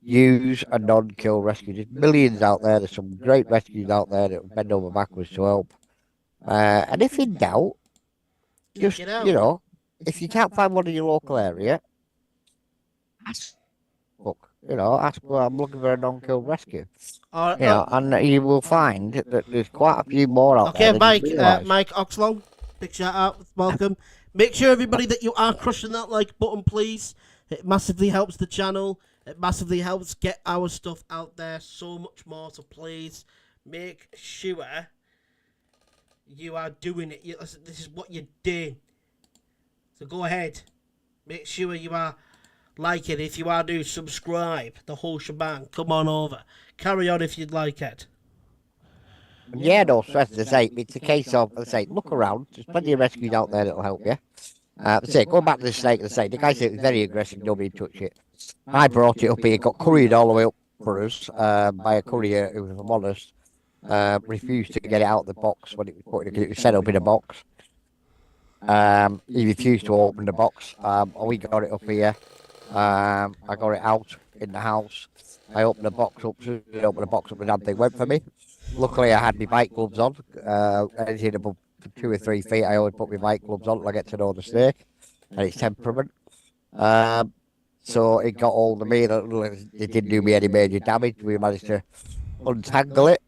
use a non-kill rescue. There's millions out there. There's some great rescues out there that bend over backwards to help. And if in doubt, just if you can't find one in your local area, ask. Well, I'm looking for a non-kill rescue. And you will find that there's quite a few more out there. Okay, Mike Oxlong, big shout out, welcome. Make sure everybody that you are crushing that like button, please. It massively helps the channel. It massively helps get our stuff out there so much more. So please make sure you are doing it. This is what you're doing. So go ahead. Make sure you are liking. If you are new, subscribe. The whole shebang. Come on over. Carry on if you'd like it. Yeah, no stress to say. It's a case of, look around. There's plenty of rescues out there that'll help you. Going back to the snake, the guy said it was very aggressive. Nobody touched it. I brought it up here. Got couriered all the way up for us by a courier who, if I'm honest, refused to get it out of the box when it was put in. It was set up in a box. He refused to open the box. We got it up here. I got it out in the house. I opened the box up. Soon as I opened the box up, the damn thing went for me. Luckily, I had my bike gloves on. Anything above 2 or 3 feet, I always put my bike gloves on till I get to know the snake and its temperament. So it got hold of me. It didn't do me any major damage. We managed to untangle it.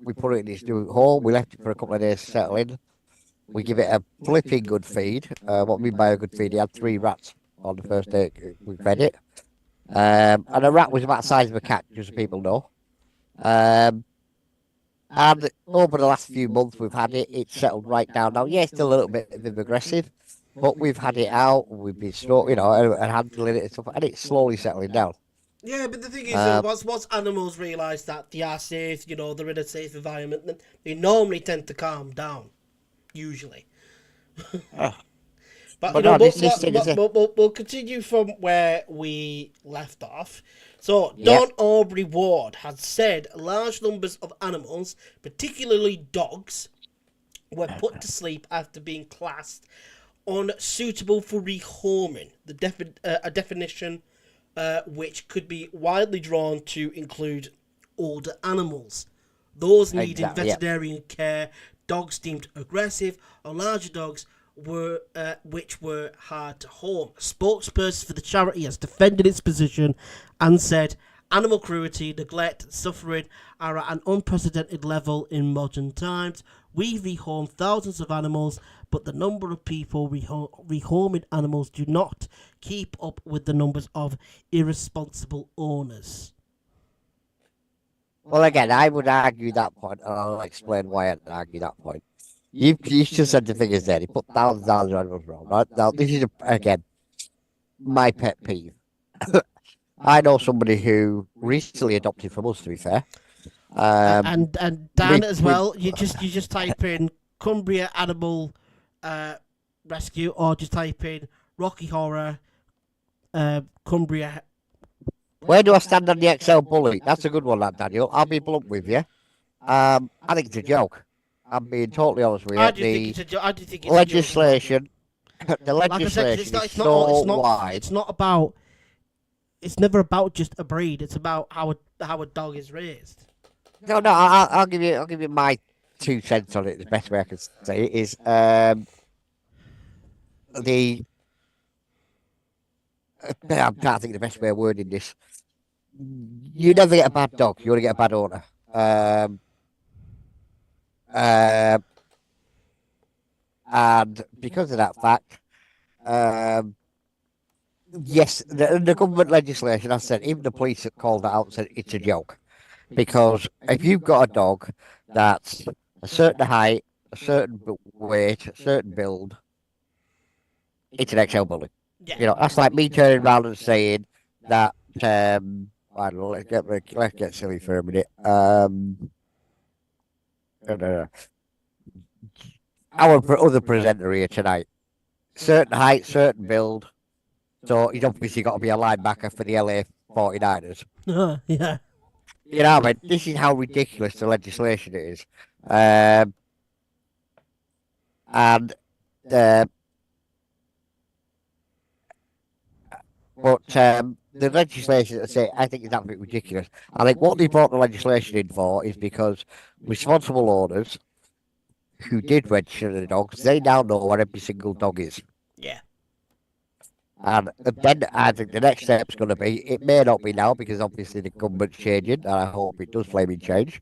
We put it in its new home. We left it for a couple of days to settle in. We give it a flipping good feed. What I mean by a good feed, he had 3 rats on the first day we fed it. And a rat was about the size of a cat, just so people know. And over the last few months we've had it, it's settled right down now. Yeah, it's still a little bit aggressive, but we've had it out, we've been and handling it and stuff, and it's slowly settling down. Yeah, but the thing is, once animals realise that they are safe, they're in a safe environment, then they normally tend to calm down, usually. But we'll continue from where we left off. So, Don Aubrey Ward has said large numbers of animals, particularly dogs, were put to sleep after being classed unsuitable for rehoming. A definition which could be widely drawn to include older animals, those needing veterinarian care, dogs deemed aggressive, or larger dogs which were hard to home. A spokesperson for the charity has defended its position and said animal cruelty, neglect, and suffering are at an unprecedented level in modern times. We rehome thousands of animals, but the number of people rehoming animals do not keep up with the numbers of irresponsible owners. Well, again, I would argue that point, and I'll explain why I argue that point. You just said the thing is there. He put thousands of animals around. Right? Now, this is, again, my pet peeve. I know somebody who recently adopted from us, to be fair. And Dan as well. You just type in Cumbria Animal Rescue, or just type in Rocky Horror Cumbria. Where do I stand on the XL bully? That's a good one, that Daniel. I'll be blunt with you. I think it's a joke. I'm being totally honest with you. I do think it's a legislation. The legislation is so wide. It's not about. It's never about just a breed. It's about how a dog is raised. No. I'll give you my 2 cents on it. The best way I can say it is I can't think of the best way of wording this. You never get a bad dog. You only get a bad owner. And because of that fact, yes, the government legislation, I said, even the police have called that out and said it's a joke. Because if you've got a dog that's a certain height, a certain weight, a certain build, it's an XL bully. Yeah. That's like me turning around and saying that, I don't know, let's get silly for a minute. Our other presenter here tonight, certain height, certain build, so he's obviously got to be a linebacker for the LA 49ers. Yeah. I mean, this is how ridiculous the legislation is. The legislation, I think, is absolutely ridiculous. I think what they brought the legislation in for is because responsible owners who did register the dogs, they now know where every single dog is. Yeah. And then I think the next step's going to be, it may not be now because obviously the government's changing, and I hope it does flaming change.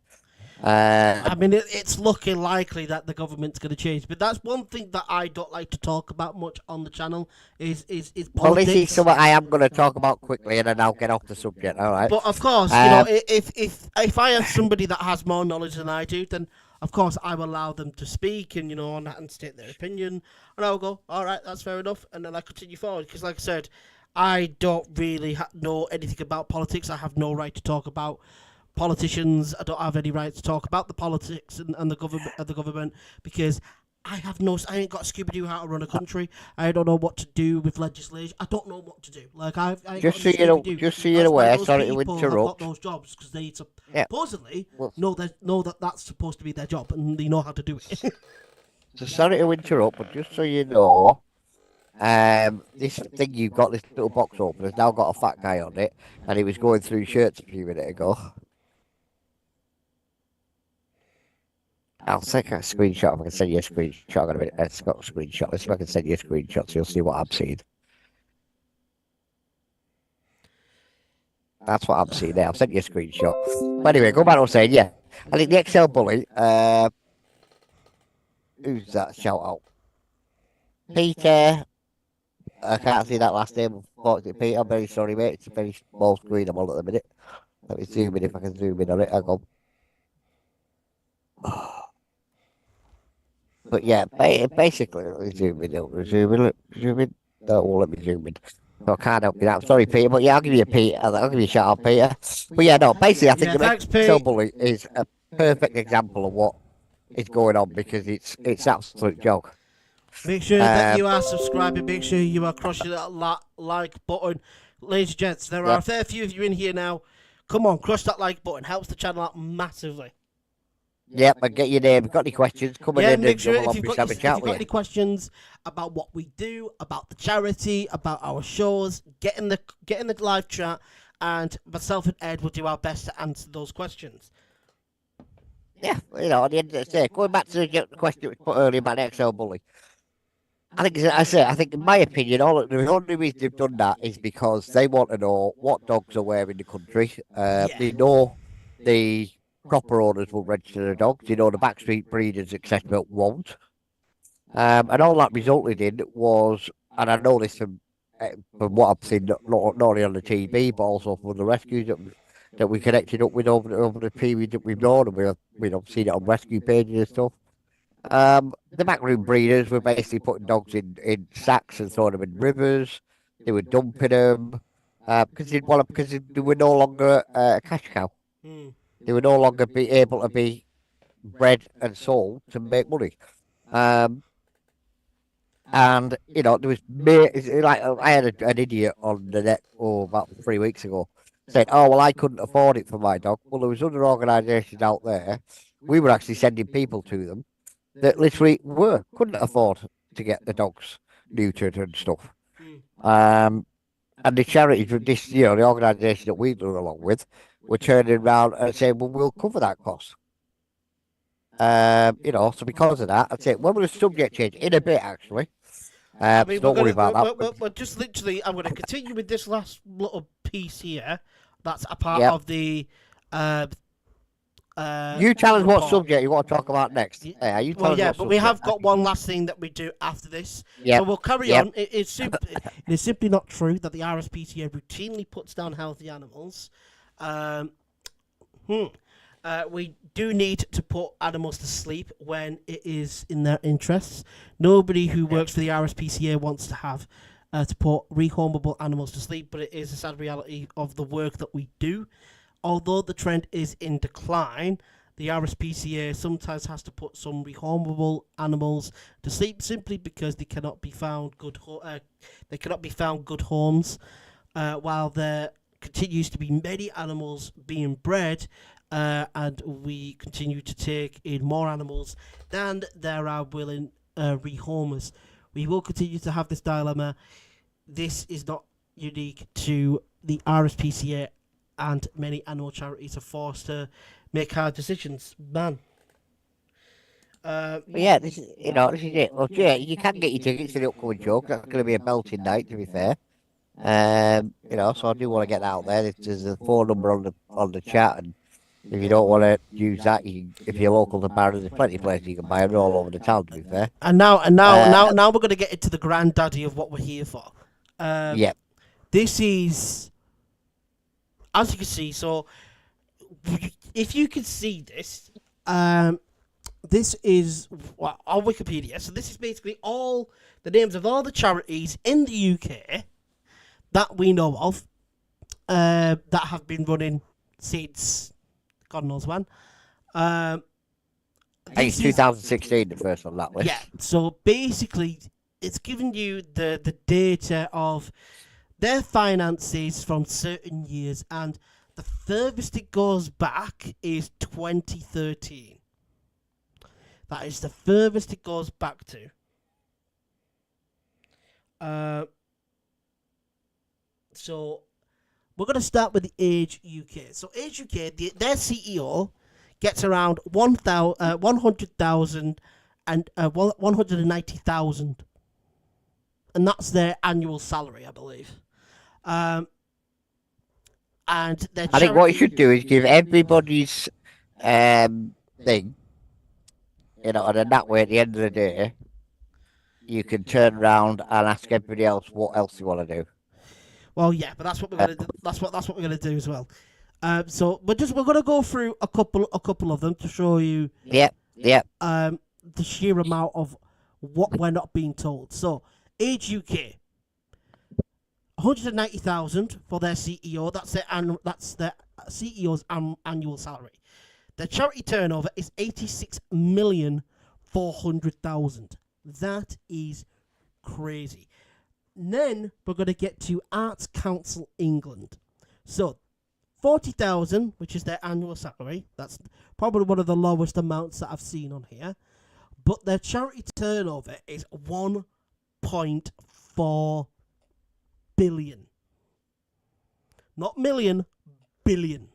I mean, it's looking likely that the government's going to change, but that's one thing that I don't like to talk about much on the channel is politics. Well, this is something I am going to talk about quickly, and then I'll get off the subject. All right. But of course, if I have somebody that has more knowledge than I do, then of course I will allow them to speak and and state their opinion, and I'll go, all right, that's fair enough, and then I continue forward because, like I said, I don't really know anything about politics. I have no right to talk about politicians. I don't have any right to talk about the politics and the government because I ain't got a Scooby-Doo how to run a country. I don't know what to do with legislation. I don't know what to do. Like I just so you're aware. Sorry to interrupt. Have got those jobs because they supposedly know that that's supposed to be their job and they know how to do it. So sorry to interrupt, but just so you know, this thing you've got, this little box opener, has now got a fat guy on it, and he was going through shirts a few minutes ago. I'll take a screenshot. If I can send you a screenshot. I'm gonna be, it's got a screenshot. Let's see if I can send you a screenshot so you'll see what I'm seeing. That's what I'm seeing there. I've sent you a screenshot. But anyway, go back to what I was saying. Yeah, I think the XL Bully. Who's that? Shout out. Peter. I can't see that last name. Unfortunately, Peter. I'm very sorry, mate. It's a very small screen I'm on at the minute. Let me zoom in if I can zoom in on it. Hang on. But yeah, basically, let me zoom in. That won't let me zoom in. So I can't help you out. I'm sorry, Peter, but yeah, I'll give you a Peter. I'll give you a shout out, Peter. But yeah, no, basically, I think thanks, the Pete. XL Bully is a perfect example of what is going on because it's absolute joke. Make sure that you are subscribing. Make sure you are crushing that like button. Ladies and gents, there are a fair few of you in here now. Come on, crush that like button. Helps the channel out massively. Yep, and get your name. If you've got any questions, come in make and sure we'll if you've have a chat with got you. any questions about what we do, about the charity, about our shows, get in the live chat, and myself and Ed will do our best to answer those questions. Yeah, you know, at the end of the day, going back to the question that was put earlier about the XL Bully, I think in my opinion, the only reason they've done that is because they want to know what dogs are where in the country. They know the proper owners will register the dogs. You know, the backstreet breeders, etc., won't. And all that resulted in was, and I know this from what I've seen, not only on the TV, but also from the rescues that we connected up with over the period that we've known, and we've seen it on rescue pages and stuff. The backroom breeders were basically putting dogs in sacks and throwing them in rivers. They were dumping them because they were no longer a cash cow. They would no longer be able to be bred and sold to make money. And you know, there was like I had an idiot on the net about 3 weeks ago saying, "Oh well, I couldn't afford it for my dog." Well, there was other organisations out there. We were actually sending people to them that literally couldn't afford to get the dogs neutered and stuff. And the charities, the organisation that we do along with, were turning around and saying, "Well, we'll cover that cost." So because of that, I'd say when will the subject change in a bit actually. I mean, don't worry about that. We're just literally, I'm going to continue with this last little piece here. That's a part of the. You tell us what subject you want to talk about next. But we have got one last thing that we do after this. Yep. So we'll carry on. It is simply not true that the RSPCA routinely puts down healthy animals. We do need to put animals to sleep when it is in their interests. Nobody who works for the RSPCA wants to have to put rehomable animals to sleep, but it is a sad reality of the work that we do. Although the trend is in decline, the RSPCA sometimes has to put some rehomable animals to sleep simply because they cannot be found good homes, while there continues to be many animals being bred. And we continue to take in more animals than there are willing rehomers. We will continue to have this dilemma. This is not unique to the RSPCA, and many animal charities are forced to make hard decisions. Man. This is it. Well, yeah, you can get your tickets to the upcoming show. That's going to be a belting night, to be fair. So I do want to get that out there. There's a phone number on the chat, and if you don't want to use that, if you're local to Barrow, there's plenty of places you can buy them all over the town, to be fair. And now we're going to get into the granddaddy of what we're here for. This is, as you can see, so if you can see this, this is on Wikipedia. So this is basically all the names of all the charities in the UK that we know of that have been running since God knows when. It's 2016, the first on that list. Yeah, so basically, it's giving you the data of their finances from certain years, and the furthest it goes back is 2013. That is the furthest it goes back to. Uh, so we're going to start with the Age UK. So Age UK, their CEO gets around 100,000 and 190,000, and that's their annual salary, I believe. And their I think what you should do is give everybody's thing, and in that way, at the end of the day, you can turn around and ask everybody else what else you want to do. Well, yeah, but that's what we're gonna do. That's what we're gonna do as well. So we're gonna go through a couple of them to show you. Yep. The sheer amount of what we're not being told. So Age UK, 190,000 for their CEO. That's their CEO's annual salary. Their charity turnover is 86,400,000. That is crazy. Then we're going to get to Arts Council England. So 40,000, which is their annual salary. That's probably one of the lowest amounts that I've seen on here. But their charity turnover is 1.4 billion. Not million, billion.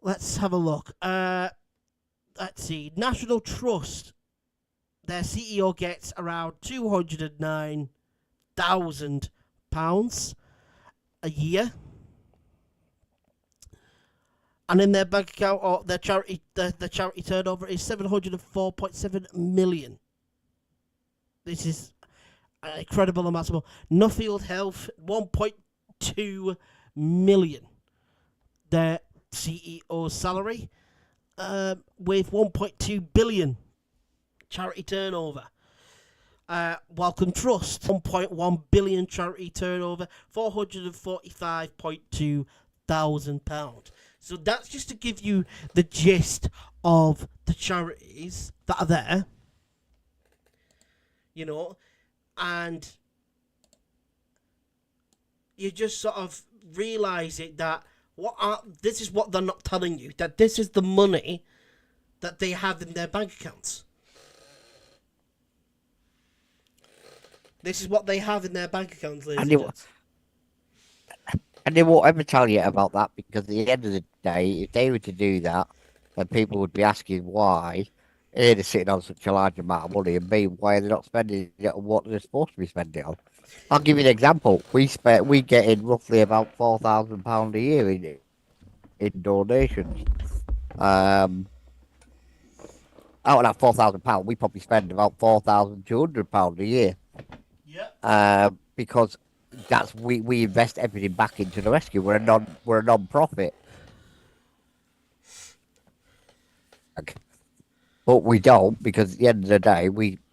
Let's have a look. Let's see. National Trust. Their CEO gets around £209,000 a year. And in their bank account, or their charity, the charity turnover is 704.7 million. This is an incredible amount of money. Nuffield Health, 1.2 million. Their CEO's salary, with 1.2 billion charity turnover. Welcome Trust, 1.1 billion charity turnover, £445.2 thousand. So that's just to give you the gist of the charities that are there, and you just sort of realise it that this is what they're not telling you, that this is the money that they have in their bank accounts. This is what they have in their bank accounts, ladies and gents. And they won't ever tell you about that, because at the end of the day, if they were to do that, then people would be asking why A, they're sitting on such a large amount of money, and B, why they're not spending it on what they're supposed to be spending it on. I'll give you an example. We get in roughly about £4,000 a year in donations. Out of that £4,000, we probably spend about £4,200 a year. Yeah. Because that's we invest everything back into the rescue. We're a non-profit. But we don't, because at the end of the day,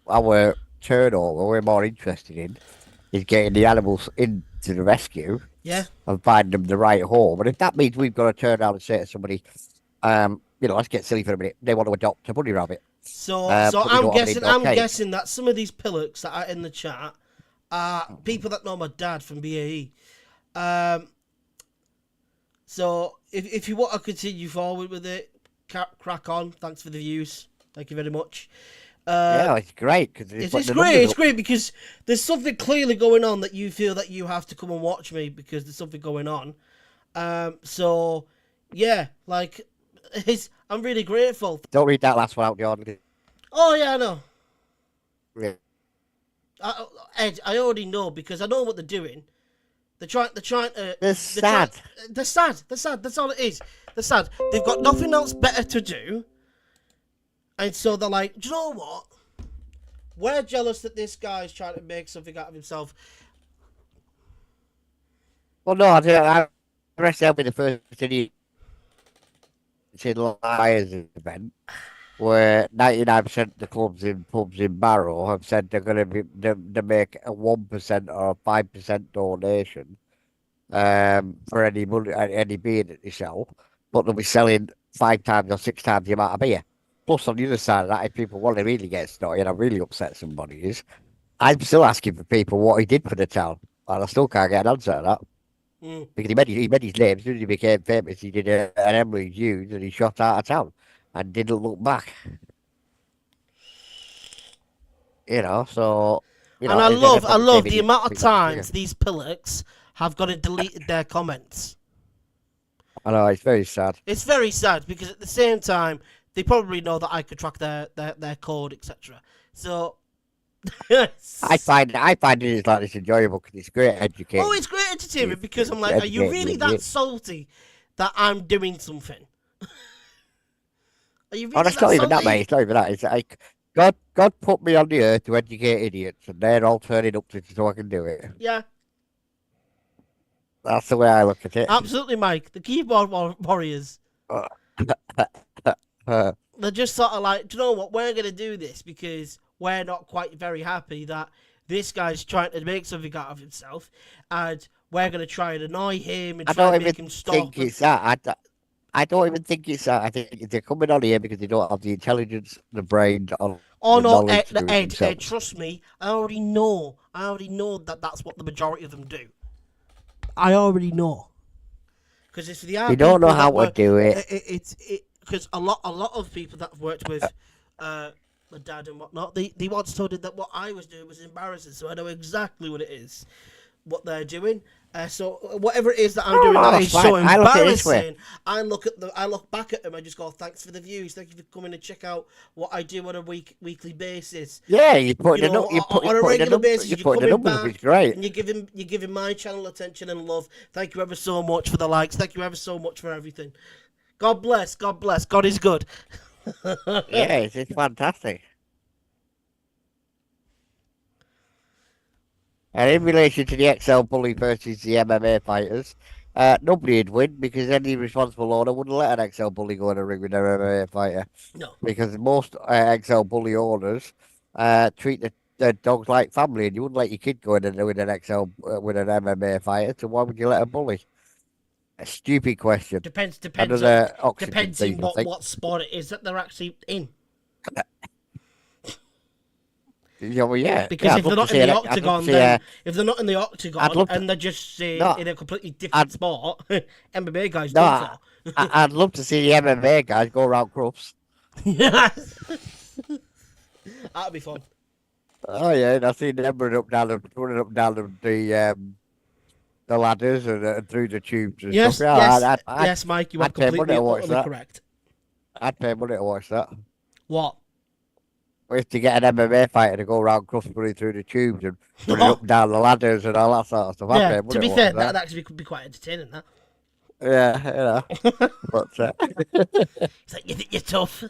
our turnover we're more interested in is getting the animals into the rescue. Yeah. And finding them the right home. And if that means we've got to turn around and say to somebody, let's get silly for a minute, they want to adopt a bunny rabbit. So I'm guessing that some of these pillocks that are in the chat are people that know my dad from BAE. So if you want to continue forward with it, crack on. Thanks for the views. Thank you very much. Yeah, it's great. It's great because there's something clearly going on that you feel that you have to come and watch me because there's something going on. So, yeah, I'm really grateful. Don't read that last one out, Jordan. Oh, yeah, I know. Yeah. Ed, I already know because I know what they're doing. They're trying to... They're sad. They're sad. That's all it is. They're sad. They've got nothing else better to do. And so they're like, do you know what? We're jealous that this guy's trying to make something out of himself. Well, no, I reckon I'll be the first idiot to Liars event where 99% of the clubs in pubs in Barrow have said they're going to make a 1% or a 5% donation for any money, any beer that they sell, but they'll be selling 5 times or 6 times the amount of beer. Plus, on the other side of that, if people want to really get started and really upset somebody is, I'm still asking for people what he did for the town, and I still can't get an answer to that. Because he made his name, as soon as he became famous, he did an Emily Hughes and he shot out of town and didn't look back. You know, so And I is everybody love giving the you amount of big figure? times these pillocks have gone and deleted their comments. I know it's very sad. It's very sad because at the same time they probably know that I could track their code, etc. So I find it like it's enjoyable because it's great educating. oh, it's great entertainment because I'm like, are you educating really you. that salty that I'm doing something? Are you Oh, really that's that not even that, salty? mate. It's not even that. It's like God put me on the earth to educate idiots, and they're all turning up to so I can do it. Yeah, That's the way I look at it. absolutely, Mike. The keyboard warriors. Uh, They're just sort of like, do you know what? We're going to do this because we're not quite very happy that this guy's trying to make something out of himself, and we're going to try and annoy him and I try don't and even make him stop. think it's that. I don't even think it's that. I think they're coming on here because they don't have the intelligence, the brain, or Oh the no, knowledge to do it Ed, themselves. trust me. I already know. that that's what the majority of them do. I already know. Because if the They don't know people how that to were, do it. it's because a lot of people that have worked with my dad and whatnot, they once told him that what I was doing was embarrassing. So I know exactly what it is, what they're doing. So whatever it is that I'm doing that that's is fine. so I look at it this way. embarrassing, I look back at them and just go, thanks for the views, thank you for coming and check out what I do on a weekly basis. Yeah, you put You in know, on a regular basis, you you're put in the coming numbers, which back is great. and you're giving my channel attention and love. Thank you ever so much for the likes. Thank you ever so much for everything. God bless. God bless. God is good. Yeah, it's fantastic. And in relation to the XL bully versus the MMA fighters, nobody'd win because any responsible owner wouldn't let an XL bully go in a ring with their MMA fighter. No. Because most XL bully owners treat the dogs like family, and you wouldn't let your kid go in and with an XL with an MMA fighter. So why would you let a bully? A stupid question. Depends Another on oxygen thing, I think. what sport it is that they're actually in. Yeah, well, yeah. Because yeah, if they're not in the octagon, then if they're not in the octagon and they're just in a completely different sport, MMA guys done for. I'd love to see the MMA guys go around clubs. Yes. That'd be fun. Oh yeah, and I seen them running up down the ladders and through the tubes and Yes, stuff. Yeah, yes, Mike, you are completely utterly correct. I'd pay money to watch that. What? If to get an MMA fighter to go around clubs running through the tubes and running up and down the ladders and all that sort of stuff. Yeah, to be fair, that actually could be quite entertaining, that. Yeah, you know. But it's like, you think you're tough.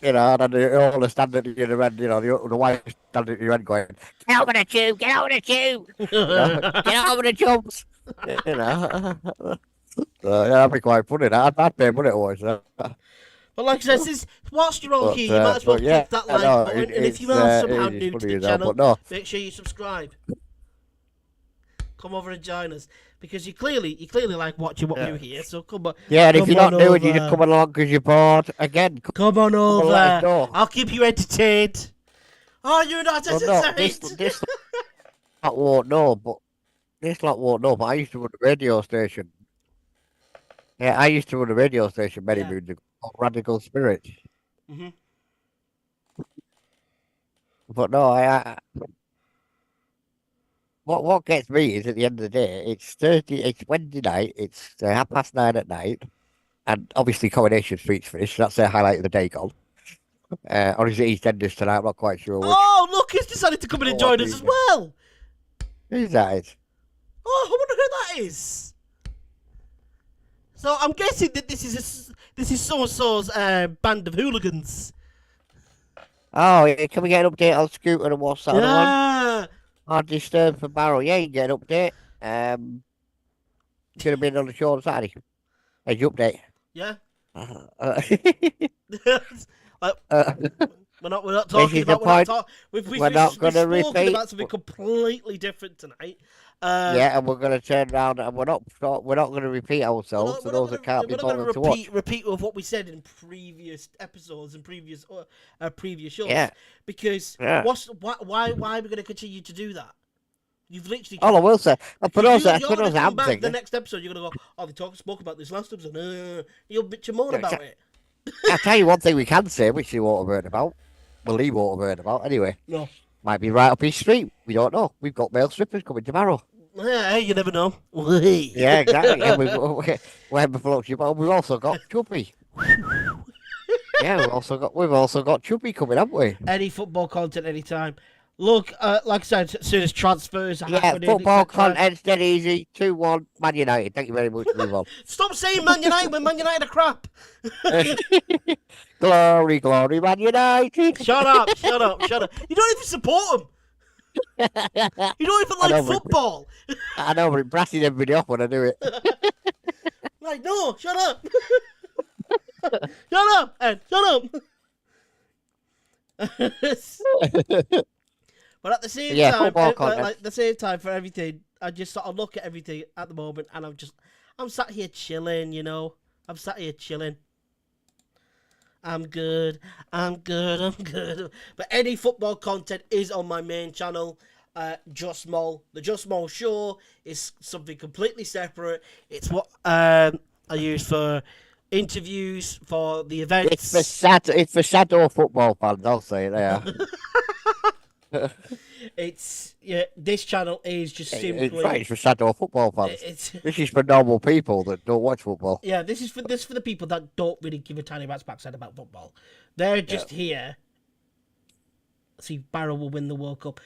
You know, and then all the standing at your end, you know, the wife standing at your end going, get over the tube, get over the tube, you know, get over the jumps, you know. Yeah, that'd be quite funny. I'd pay money to watch that. But like I said, whilst you're all here, you might as well click that like button, and if you are somehow new to the channel, make sure you subscribe. Come over and join us, because you clearly like watching what we're here. So come on. Yeah, and if you're not new and you just come along because you're bored, again, come on over. I'll keep you entertained. Oh, you're not entertained. This lot won't know, but I used to run a radio station. Yeah, I used to run a radio station many moons ago called Radical Spirit. Mm-hmm. But no, what gets me is at the end of the day, it's Wednesday night, it's 9:30 at night, and obviously Coronation Street's finished, so that's the highlight of the day gone. Or is it EastEnders tonight? I'm not quite sure which. Oh, look, he's decided to come in and join us as well. Who's that? Oh, I wonder who that is. So I'm guessing that this is so-and-so's band of hooligans. Oh, yeah, can we get an update on Scooter and what's that other one? Yeah. Hard Disturb for Barrow. Yeah, you can get an update. Should have been on the show on Saturday. Hey, update. Yeah. We're not talking about. We're not going to repeat about something completely different tonight. Yeah, and we're going to turn around and we're not going to repeat ourselves for those that can't be bothered to watch. Repeat of what we said in previous episodes and previous shows. Yeah. Because why are we going to continue to do that? You've literally. All I will say, for those that come back the next episode, you're going to go, oh, they spoke about this last episode. You'll bitch and moan about it. I'll tell you one thing we can say, which you won't have heard about. Well, he won't have heard about anyway. No. Might be right up his street. We don't know. We've got male strippers coming tomorrow. Yeah, hey, you never know. Yeah, exactly. And we're before but we've also got Chubby. Yeah, we've also got Chubby coming, haven't we? Any football content anytime. Look, like I said, as soon as transfers are Yeah, happening, football etc. content's dead easy. 2-1, Man United. Thank you very much. Move on. Stop saying Man United when Man United are crap. Glory, glory, Man United. Shut up, shut up, shut up. You don't even support them. You don't even like football. I know, but it brasses everybody off when I do it. Like, no, shut up. Shut up, Ed, shut up. But at the same time, like the same time for everything, I just sort of look at everything at the moment, and I'm sat here chilling, you know. I'm sat here chilling. I'm good. But any football content is on my main channel, Just Mole. The Just Mole Show is something completely separate. It's what I use for interviews, for the events. It's for shadow football fans, I'll say it there. This channel is just simply. It's for shadow football fans. This is for normal people that don't watch football. Yeah, this is for the people that don't really give a tiny rat's backside about football. They're just here. See, Barrow will win the World Cup,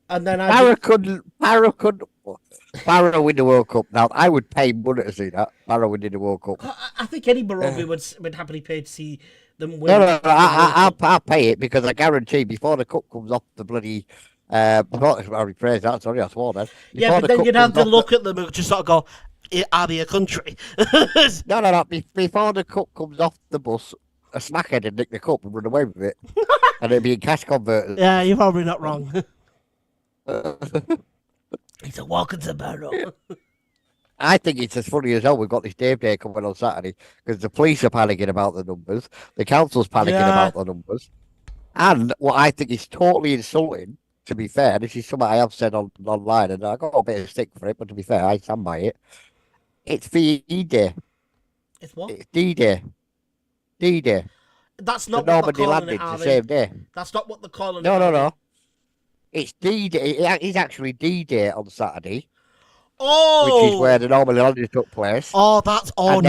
and then Barrow win the World Cup. Now I would pay money to see that Barrow winning the World Cup. I think any Barovian would happily pay to see them win. No, I'll pay it because I guarantee before the cup comes off the bloody. I rephrased that. Sorry, I swore then. Yeah, but then you'd have to look at them and just sort of go, "Are they a country?" No. Before the cup comes off the bus, a smackhead would nick the cup and run away with it, and it'd be in cash converters. Yeah, you're probably not wrong. He's a walking to Barrow. I think it's as funny as hell. We've got this Dave Day coming on Saturday because the police are panicking about the numbers, the council's panicking about the numbers, and what I think is totally insulting. To be fair, this is something I have said online, and I got a bit of stick for it. But to be fair, I stand by it. It's D-Day. It's what? It's D-Day. D-Day. That's not the what Normandy landed the same day. That's not what they're calling it. No. It's D-Day. It is actually D-Day on Saturday. Oh! Which is where the Normandy landing took place. Oh, that's and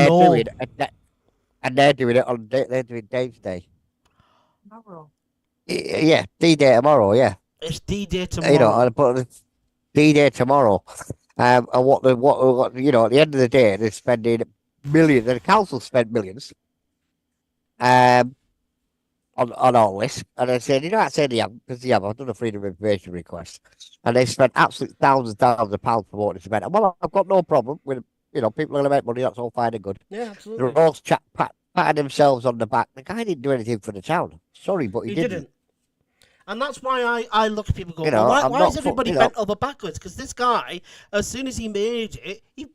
they're doing it on Dave's Day. Tomorrow. Yeah, D-Day tomorrow. Yeah. It's D-Day tomorrow. But D-Day tomorrow. And what at the end of the day, they're spending millions. The council spent millions. On all this, and I said, I said they have because I've done a freedom of information request, and they spent absolute thousands of pounds promoting this event. And well, I've got no problem with people are going to make money. That's all fine and good. Yeah, absolutely. They're all patting themselves on the back. The guy didn't do anything for the town. Sorry, but he didn't. And that's why I look at people going, why is everybody bent over backwards? Because this guy, as soon as he made it, he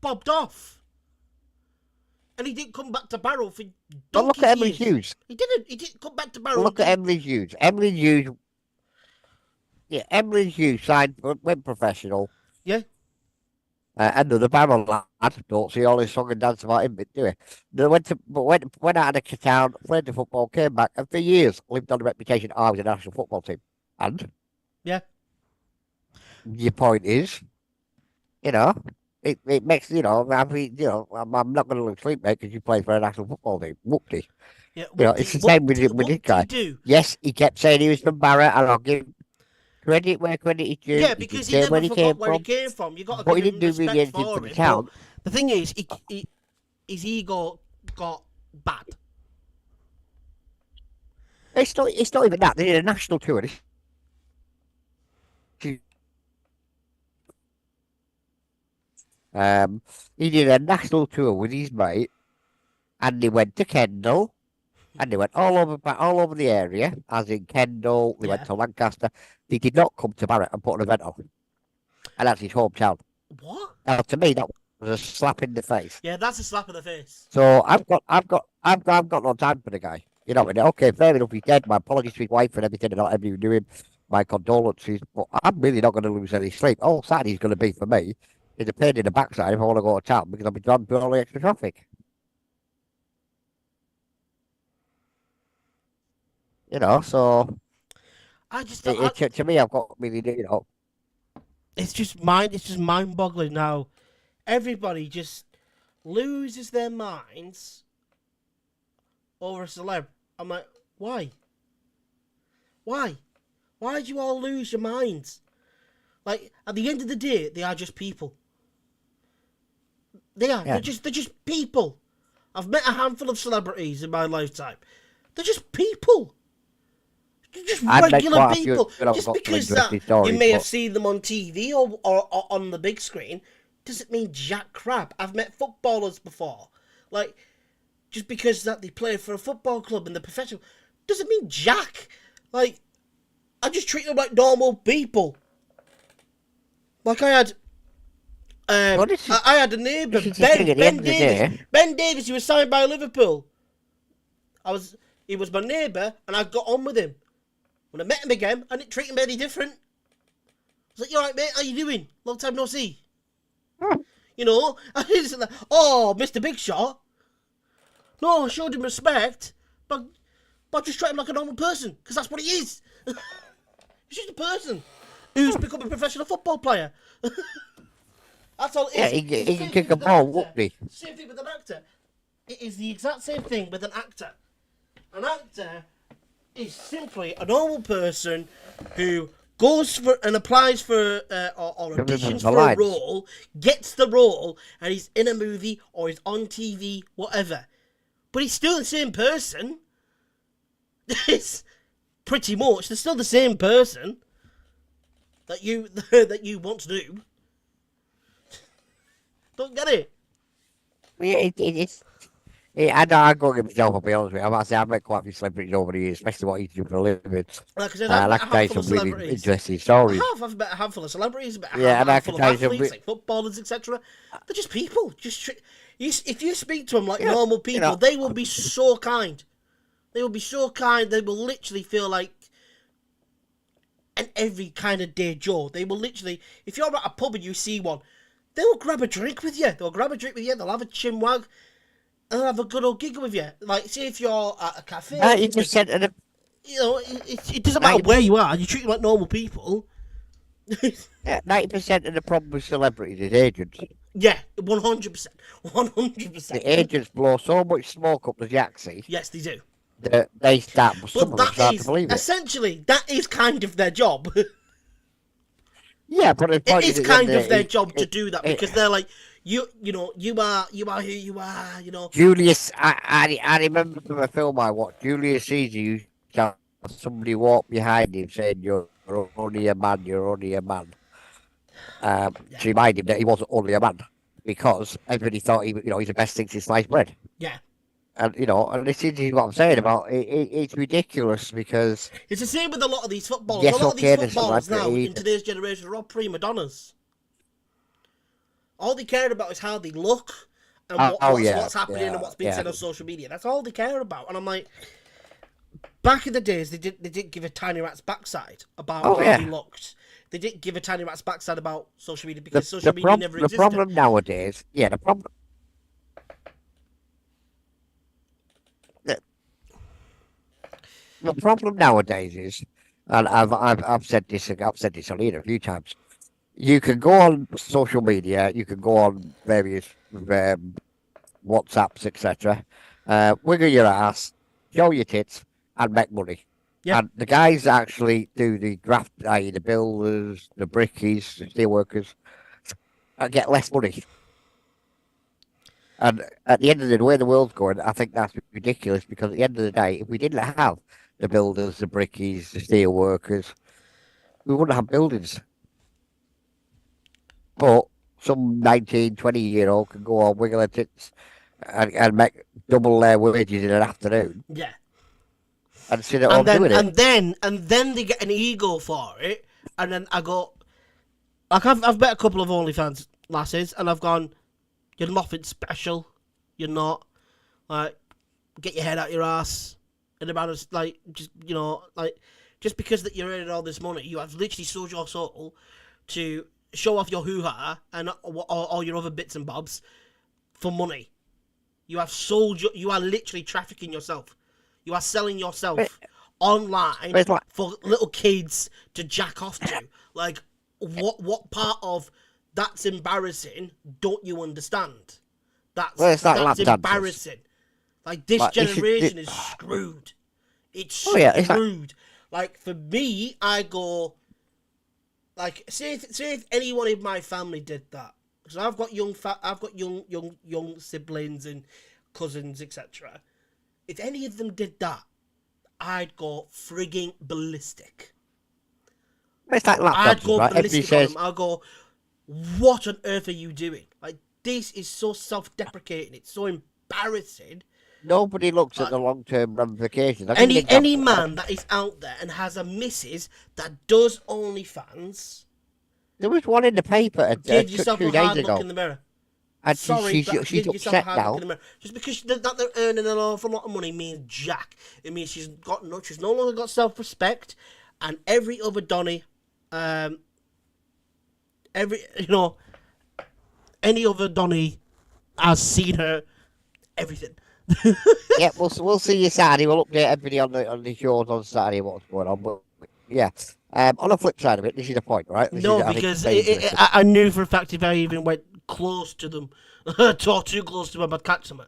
bobbed off. And he didn't come back to Barrow for look at Emily Hughes. He didn't come back to Barrow. Look at Emily Hughes. Emily Hughes signed, went professional. Yeah. And the Barrow lad, don't see all this song and dance about him, do he? They went out of the town, played the football, came back, and for years lived on the reputation I was a national football team. And? Yeah. Your point is, it makes, I'm not going to lose sleep, mate, because you play for a national football team. Whoopty. Yeah, it's the same with this guy. Yes, he kept saying he was from Barrow, and I'll give credit where credit is due. Yeah, because he never forgot where he came from. You got to give him respect for it. But the thing is, his ego got bad. It's not even that. They did a national tour. He did a national tour with his mate, and they went to Kendal, and they went all over the area, as in Kendal. They went to Lancaster. They did not come to Barrett and put an event on, and that's his hometown. What? Now, to me, that was a slap in the face. Yeah, that's a slap in the face. So I've got no time for the guy. Okay, fair enough. He's dead. My apologies to his wife and everything, and not everything doing. My condolences, but I'm really not going to lose any sleep. All Saturday's going to be for me is a pain in the backside if I want to go to town because I'll be driving through all the extra traffic. You know, so I just don't. to me, I've got really, It's just mind-boggling now. Everybody just loses their minds over a celeb. I'm like, why? Why? Why do you all lose your minds? Like, at the end of the day, they are just people. They are. yeah. They're just people. I've met a handful of celebrities in my lifetime. They're just people. They're just I've met regular quite a few, people. and I've Just got some because that interesting you stories, may have but seen them on TV or on the big screen doesn't mean jack crap. I've met footballers before. Like, just because that they play for a football club and they're professional doesn't mean jack. Like, I just treat them like normal people. Like I had well, this is I had a neighbour, this is the thing. At the Ben end of the Davis. day, Ben Davis, he was signed by Liverpool. He was my neighbour, and I got on with him. When I met him again, I didn't treat him any different. I was like, "You alright, mate? How you doing? Long time no see." huh, You know, I didn't like, "Oh, Mr. Big Shot." No, I showed him respect, but I just treat him like a normal person, because that's what he is. He's just a person who's become a professional football player. That's all it yeah, is. It's the he can same kick thing a with an ball, actor. wouldn't he? Same thing with an actor. It is the exact same thing with an actor. An actor is simply a normal person who goes for and applies for or auditions The for a lines. role, gets the role, and he's in a movie or he's on TV, whatever. But he's still the same person. It's pretty much. They're still the same person that you that you once knew. Don't get it. Yeah, it's. Yeah, I know I go get myself. I'll be honest with you. I've met quite a few celebrities over the years, especially what you do for a living. Like I said, I've met Like a I tell you handful of some really celebrities. interesting stories. I've met a handful of celebrities, a Yeah, and I can handful of tell you some. athletes, like footballers, etc. They're just people. If you speak to them like Yeah, normal you people, know, they will be so kind. They will be so kind. They will literally feel like an every kind of day Joe. They will literally, if you're at a pub and you see one, they will grab a drink with you. They'll grab a drink with you. They'll have a chin wag. And they'll have a good old giggle with you. Like, say if you're at a cafe, 90% of the you know, it doesn't matter where you are. You treat them like normal people. yeah, 90% of the problem with celebrities is agents. Yeah, 100%. The 100%. agents blow so much smoke up the jacksie Yes, they do. that some But of them that start to is, believe it. essentially, that is kind of their job. Yeah, but the It point is is at the end kind of the their day, job to do that because they're like, you know, you are who you are, you know. Julius, I remember from a film I watched, Julius Caesar used to have somebody walk behind him saying, you're only a man, you're only a man. To remind him that he wasn't only a man because everybody thought he's the best thing since sliced bread. Yeah. And, and this is what I'm saying about it's ridiculous because, It's the same with a lot of these footballers. A yes, lot of these okay, the footballers now, celebrity, in today's generation, are all prima donnas. All they care about is how they look and what's happening and what's being said on social media. That's all they care about. And I'm like, back in the days, they didn't give a tiny rat's backside about how they looked. They didn't give a tiny rat's backside about social media because social media never existed. The problem nowadays, the problem nowadays is, and I've said this on here a few times. You can go on social media, you can go on various WhatsApps, etc. Wiggle your ass, show your tits, and make money. Yeah. And the guys that actually do the graft, i.e., the builders, the brickies, the steelworkers, get less money. And at the end of the way the world's going, I think that's ridiculous because at the end of the day, if we didn't have the builders, the brickies, the steelworkers, we wouldn't have buildings. But some 19, 20-year-old can go on wiggle their tits and make double their wages in an afternoon. Yeah. And sit at home doing it. And then they get an ego for it. And then I go, like I've met a couple of OnlyFans lasses, and I've gone, you're nothing special. You're not. Like, get your head out your ass. And about us, like, just because that you're earning all this money, you have literally sold your soul to show off your hoo-ha and all your other bits and bobs for money. You are literally trafficking yourself. You are selling yourself online But it's like, for little kids to jack off to. Like, what part of that's embarrassing don't you understand? well, it's like That's lap dances. embarrassing. Like, this Like, generation is screwed. It's oh yeah, it's like, screwed. Like, for me, I go, like, say if anyone in my family did that, because I've got young siblings and cousins, etc. If any of them did that, I'd go frigging ballistic. it's like lap I'd dances, go right? Everybody ballistic on them. says I'll go, what on earth are you doing? Like, this is so self-deprecating. It's so embarrassing. nobody looks at Like, the long-term ramifications. I'll give you an any example, right? man that is out there and has a missus that does OnlyFans, There was one in the paper give yourself two a days hard look ago, in the mirror. and Sorry, but she's give yourself a upset hard look now. in the mirror. Just because they're earning an awful lot of money means jack. It means she's no longer got self-respect, and every other Donny, any other Donny has seen her everything. Yeah, we'll see you Saturday. We'll update everybody on the shows on Saturday what's going on. But yeah, on the flip side of it, this is the point, right? This No, is, I think, because dangerous. I knew for a fact if I even went close to them, or too close to them, I'd catch them.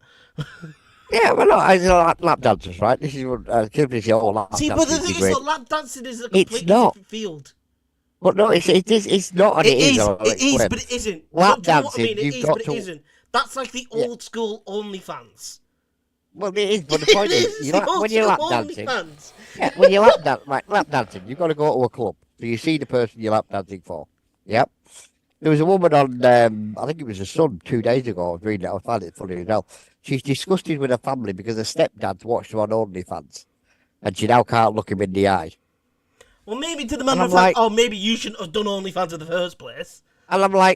Yeah, well, no, lap dancers, right? This is what typically all lap See, but the dancers thing is, degrade. that lap dancing is a It's completely not. different field. But no, it's not, and it is. I'll It is, explain. but it isn't. Lap Do you know what I dancing, mean? It you've is, got but it to. isn't. That's like the Yeah, old school OnlyFans. well, it is. But the It point is, is the old when you're school lap dancing, OnlyFans. yeah, when you're lap dancing, you've got to go to a club. So you see the person you're lap dancing for. Yep. There was a woman on, I think it was a Sun 2 days ago. I was reading it. I found it funny as hell. She's disgusted with her family because her stepdad watched her on OnlyFans, and she now can't look him in the eye. Well, maybe to the And matter I'm of fact, like, oh, maybe you shouldn't have done OnlyFans in the first place.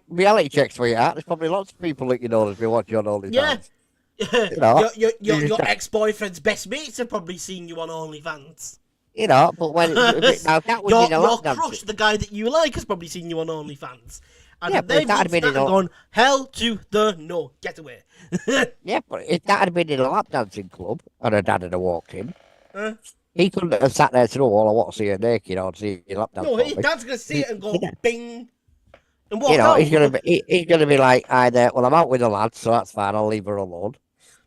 reality checks for you out. There's probably lots of people that you know that's been watching on Yeah. OnlyFans. You know, Your ex-boyfriend's best mates have probably seen you on OnlyFans. but when now that was in a Your lap dancing. crush, the guy that you like, has probably seen you on OnlyFans. And Yeah, then but if they've that had looked been at in it and a gone, hell to the no, get away. yeah, but if that had been in a lap dancing club and her dad had walked in, Huh? he couldn't have sat there and said, "Oh, well, I want to see her naked or see your lap dance." No, For his me. dad's going to see it and go, You know, bing, and walk he's out. gonna be like, either, well, I'm out with the lads, so that's fine. I'll leave her alone.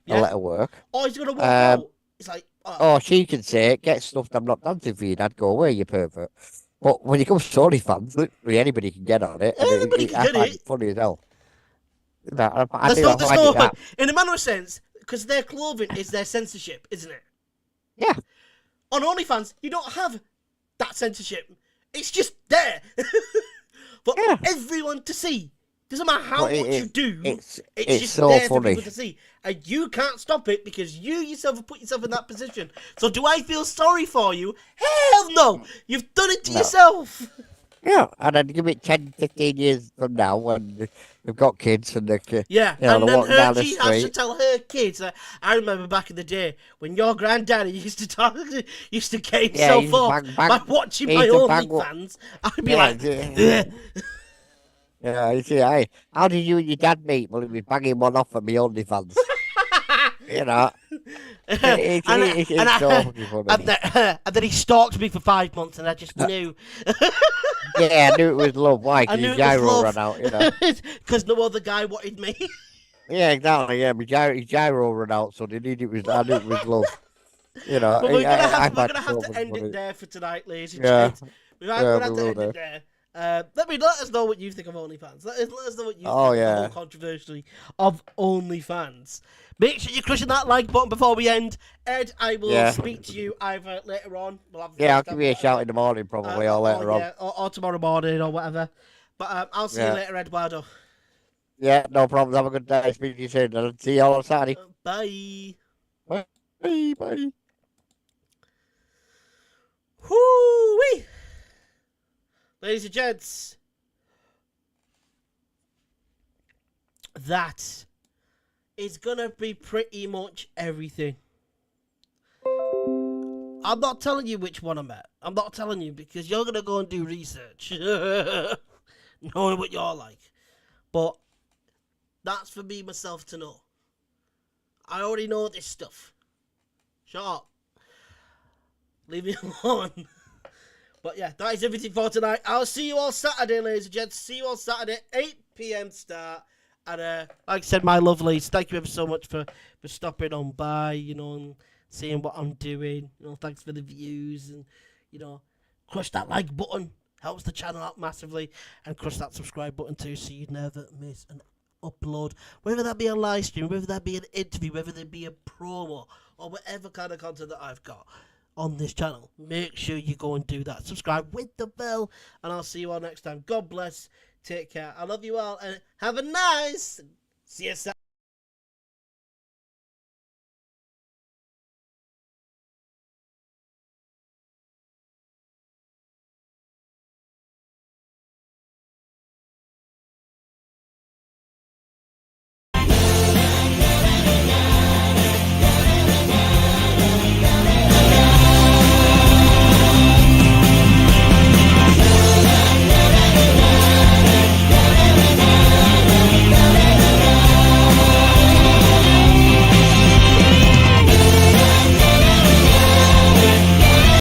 I'll Yeah. let her work. Or he's going to walk out. It's like, Or she can say, "Get stuffed. I'm not dancing for you, Dad. Go away, you pervert." But when it comes to OnlyFans, literally anybody can get on it, and anybody can I get find it. it funny as hell. I There's do. no, I find it that. in a manner of sense, because their clothing is their censorship, isn't it? Yeah, On OnlyFans, you don't have that censorship. It's just there for yeah. everyone to see. Doesn't matter how But much you do, it's just so there for funny. people to see. And you can't stop it because you yourself have put yourself in that position. So do I feel sorry for you? Hell no! You've done it to No. yourself. Yeah, and then give it 10, 15 years from now when we've got kids and they're, Yeah, you know, and they're then walking down the she has to street. tell her kids. I remember back in the day when your granddaddy used to get Yeah, himself he's off bang, by watching he's my a bang, OnlyFans. I'd be yeah, like, yeah. Yeah, you see, how did you and your dad meet? Well, he was banging one off at me OnlyFans. You know, it's so fucking funny. and then he stalked me for 5 months, and I just knew. Yeah, I knew it was love. Why? I Because knew his it was gyro love. ran out, you know. Because no other guy wanted me. Yeah, exactly. Yeah, his gyro ran out, so I knew it was love. You know, But we're gonna find have so to much end funny. it there for tonight, ladies and Yeah, gents. We're gonna have we to will end do. it there. Let us know what you think of OnlyFans. Let us know what you Oh, think of the yeah. whole controversy of OnlyFans. Make sure you're crushing that like button before we end. Ed, I will Yeah. speak to you either later on. We'll have Yeah, I'll first give up, you a whatever. shout in the morning, probably, or later on. Yeah, or tomorrow morning or whatever. But I'll see you Yeah. later, Eduardo. Yeah, no problem. Have a good day. Speak to you soon. And see you all on Saturday. Bye. Bye. Bye. Whoo-wee. Ladies and gents, that is gonna be pretty much everything. I'm not telling you which one I'm at. I'm not telling you because you're gonna go and do research, knowing what you're like. But that's for me myself to know. I already know this stuff. Shut up. Leave me alone. But yeah, that is everything for tonight. I'll see you all Saturday, ladies and gents. See you all Saturday, 8 p.m. start. And like I said, my lovelies, thank you ever so much for stopping on by, and seeing what I'm doing. Thanks for the views and, crush that like button. Helps the channel out massively. And crush that subscribe button too so you never miss an upload. Whether that be a live stream, whether that be an interview, whether that be a promo, or whatever kind of content that I've got on this channel. Make sure you go and do that. Subscribe with the bell. And I'll see you all next time. God bless. Take care. I love you all. And have a nice... See you Saturday.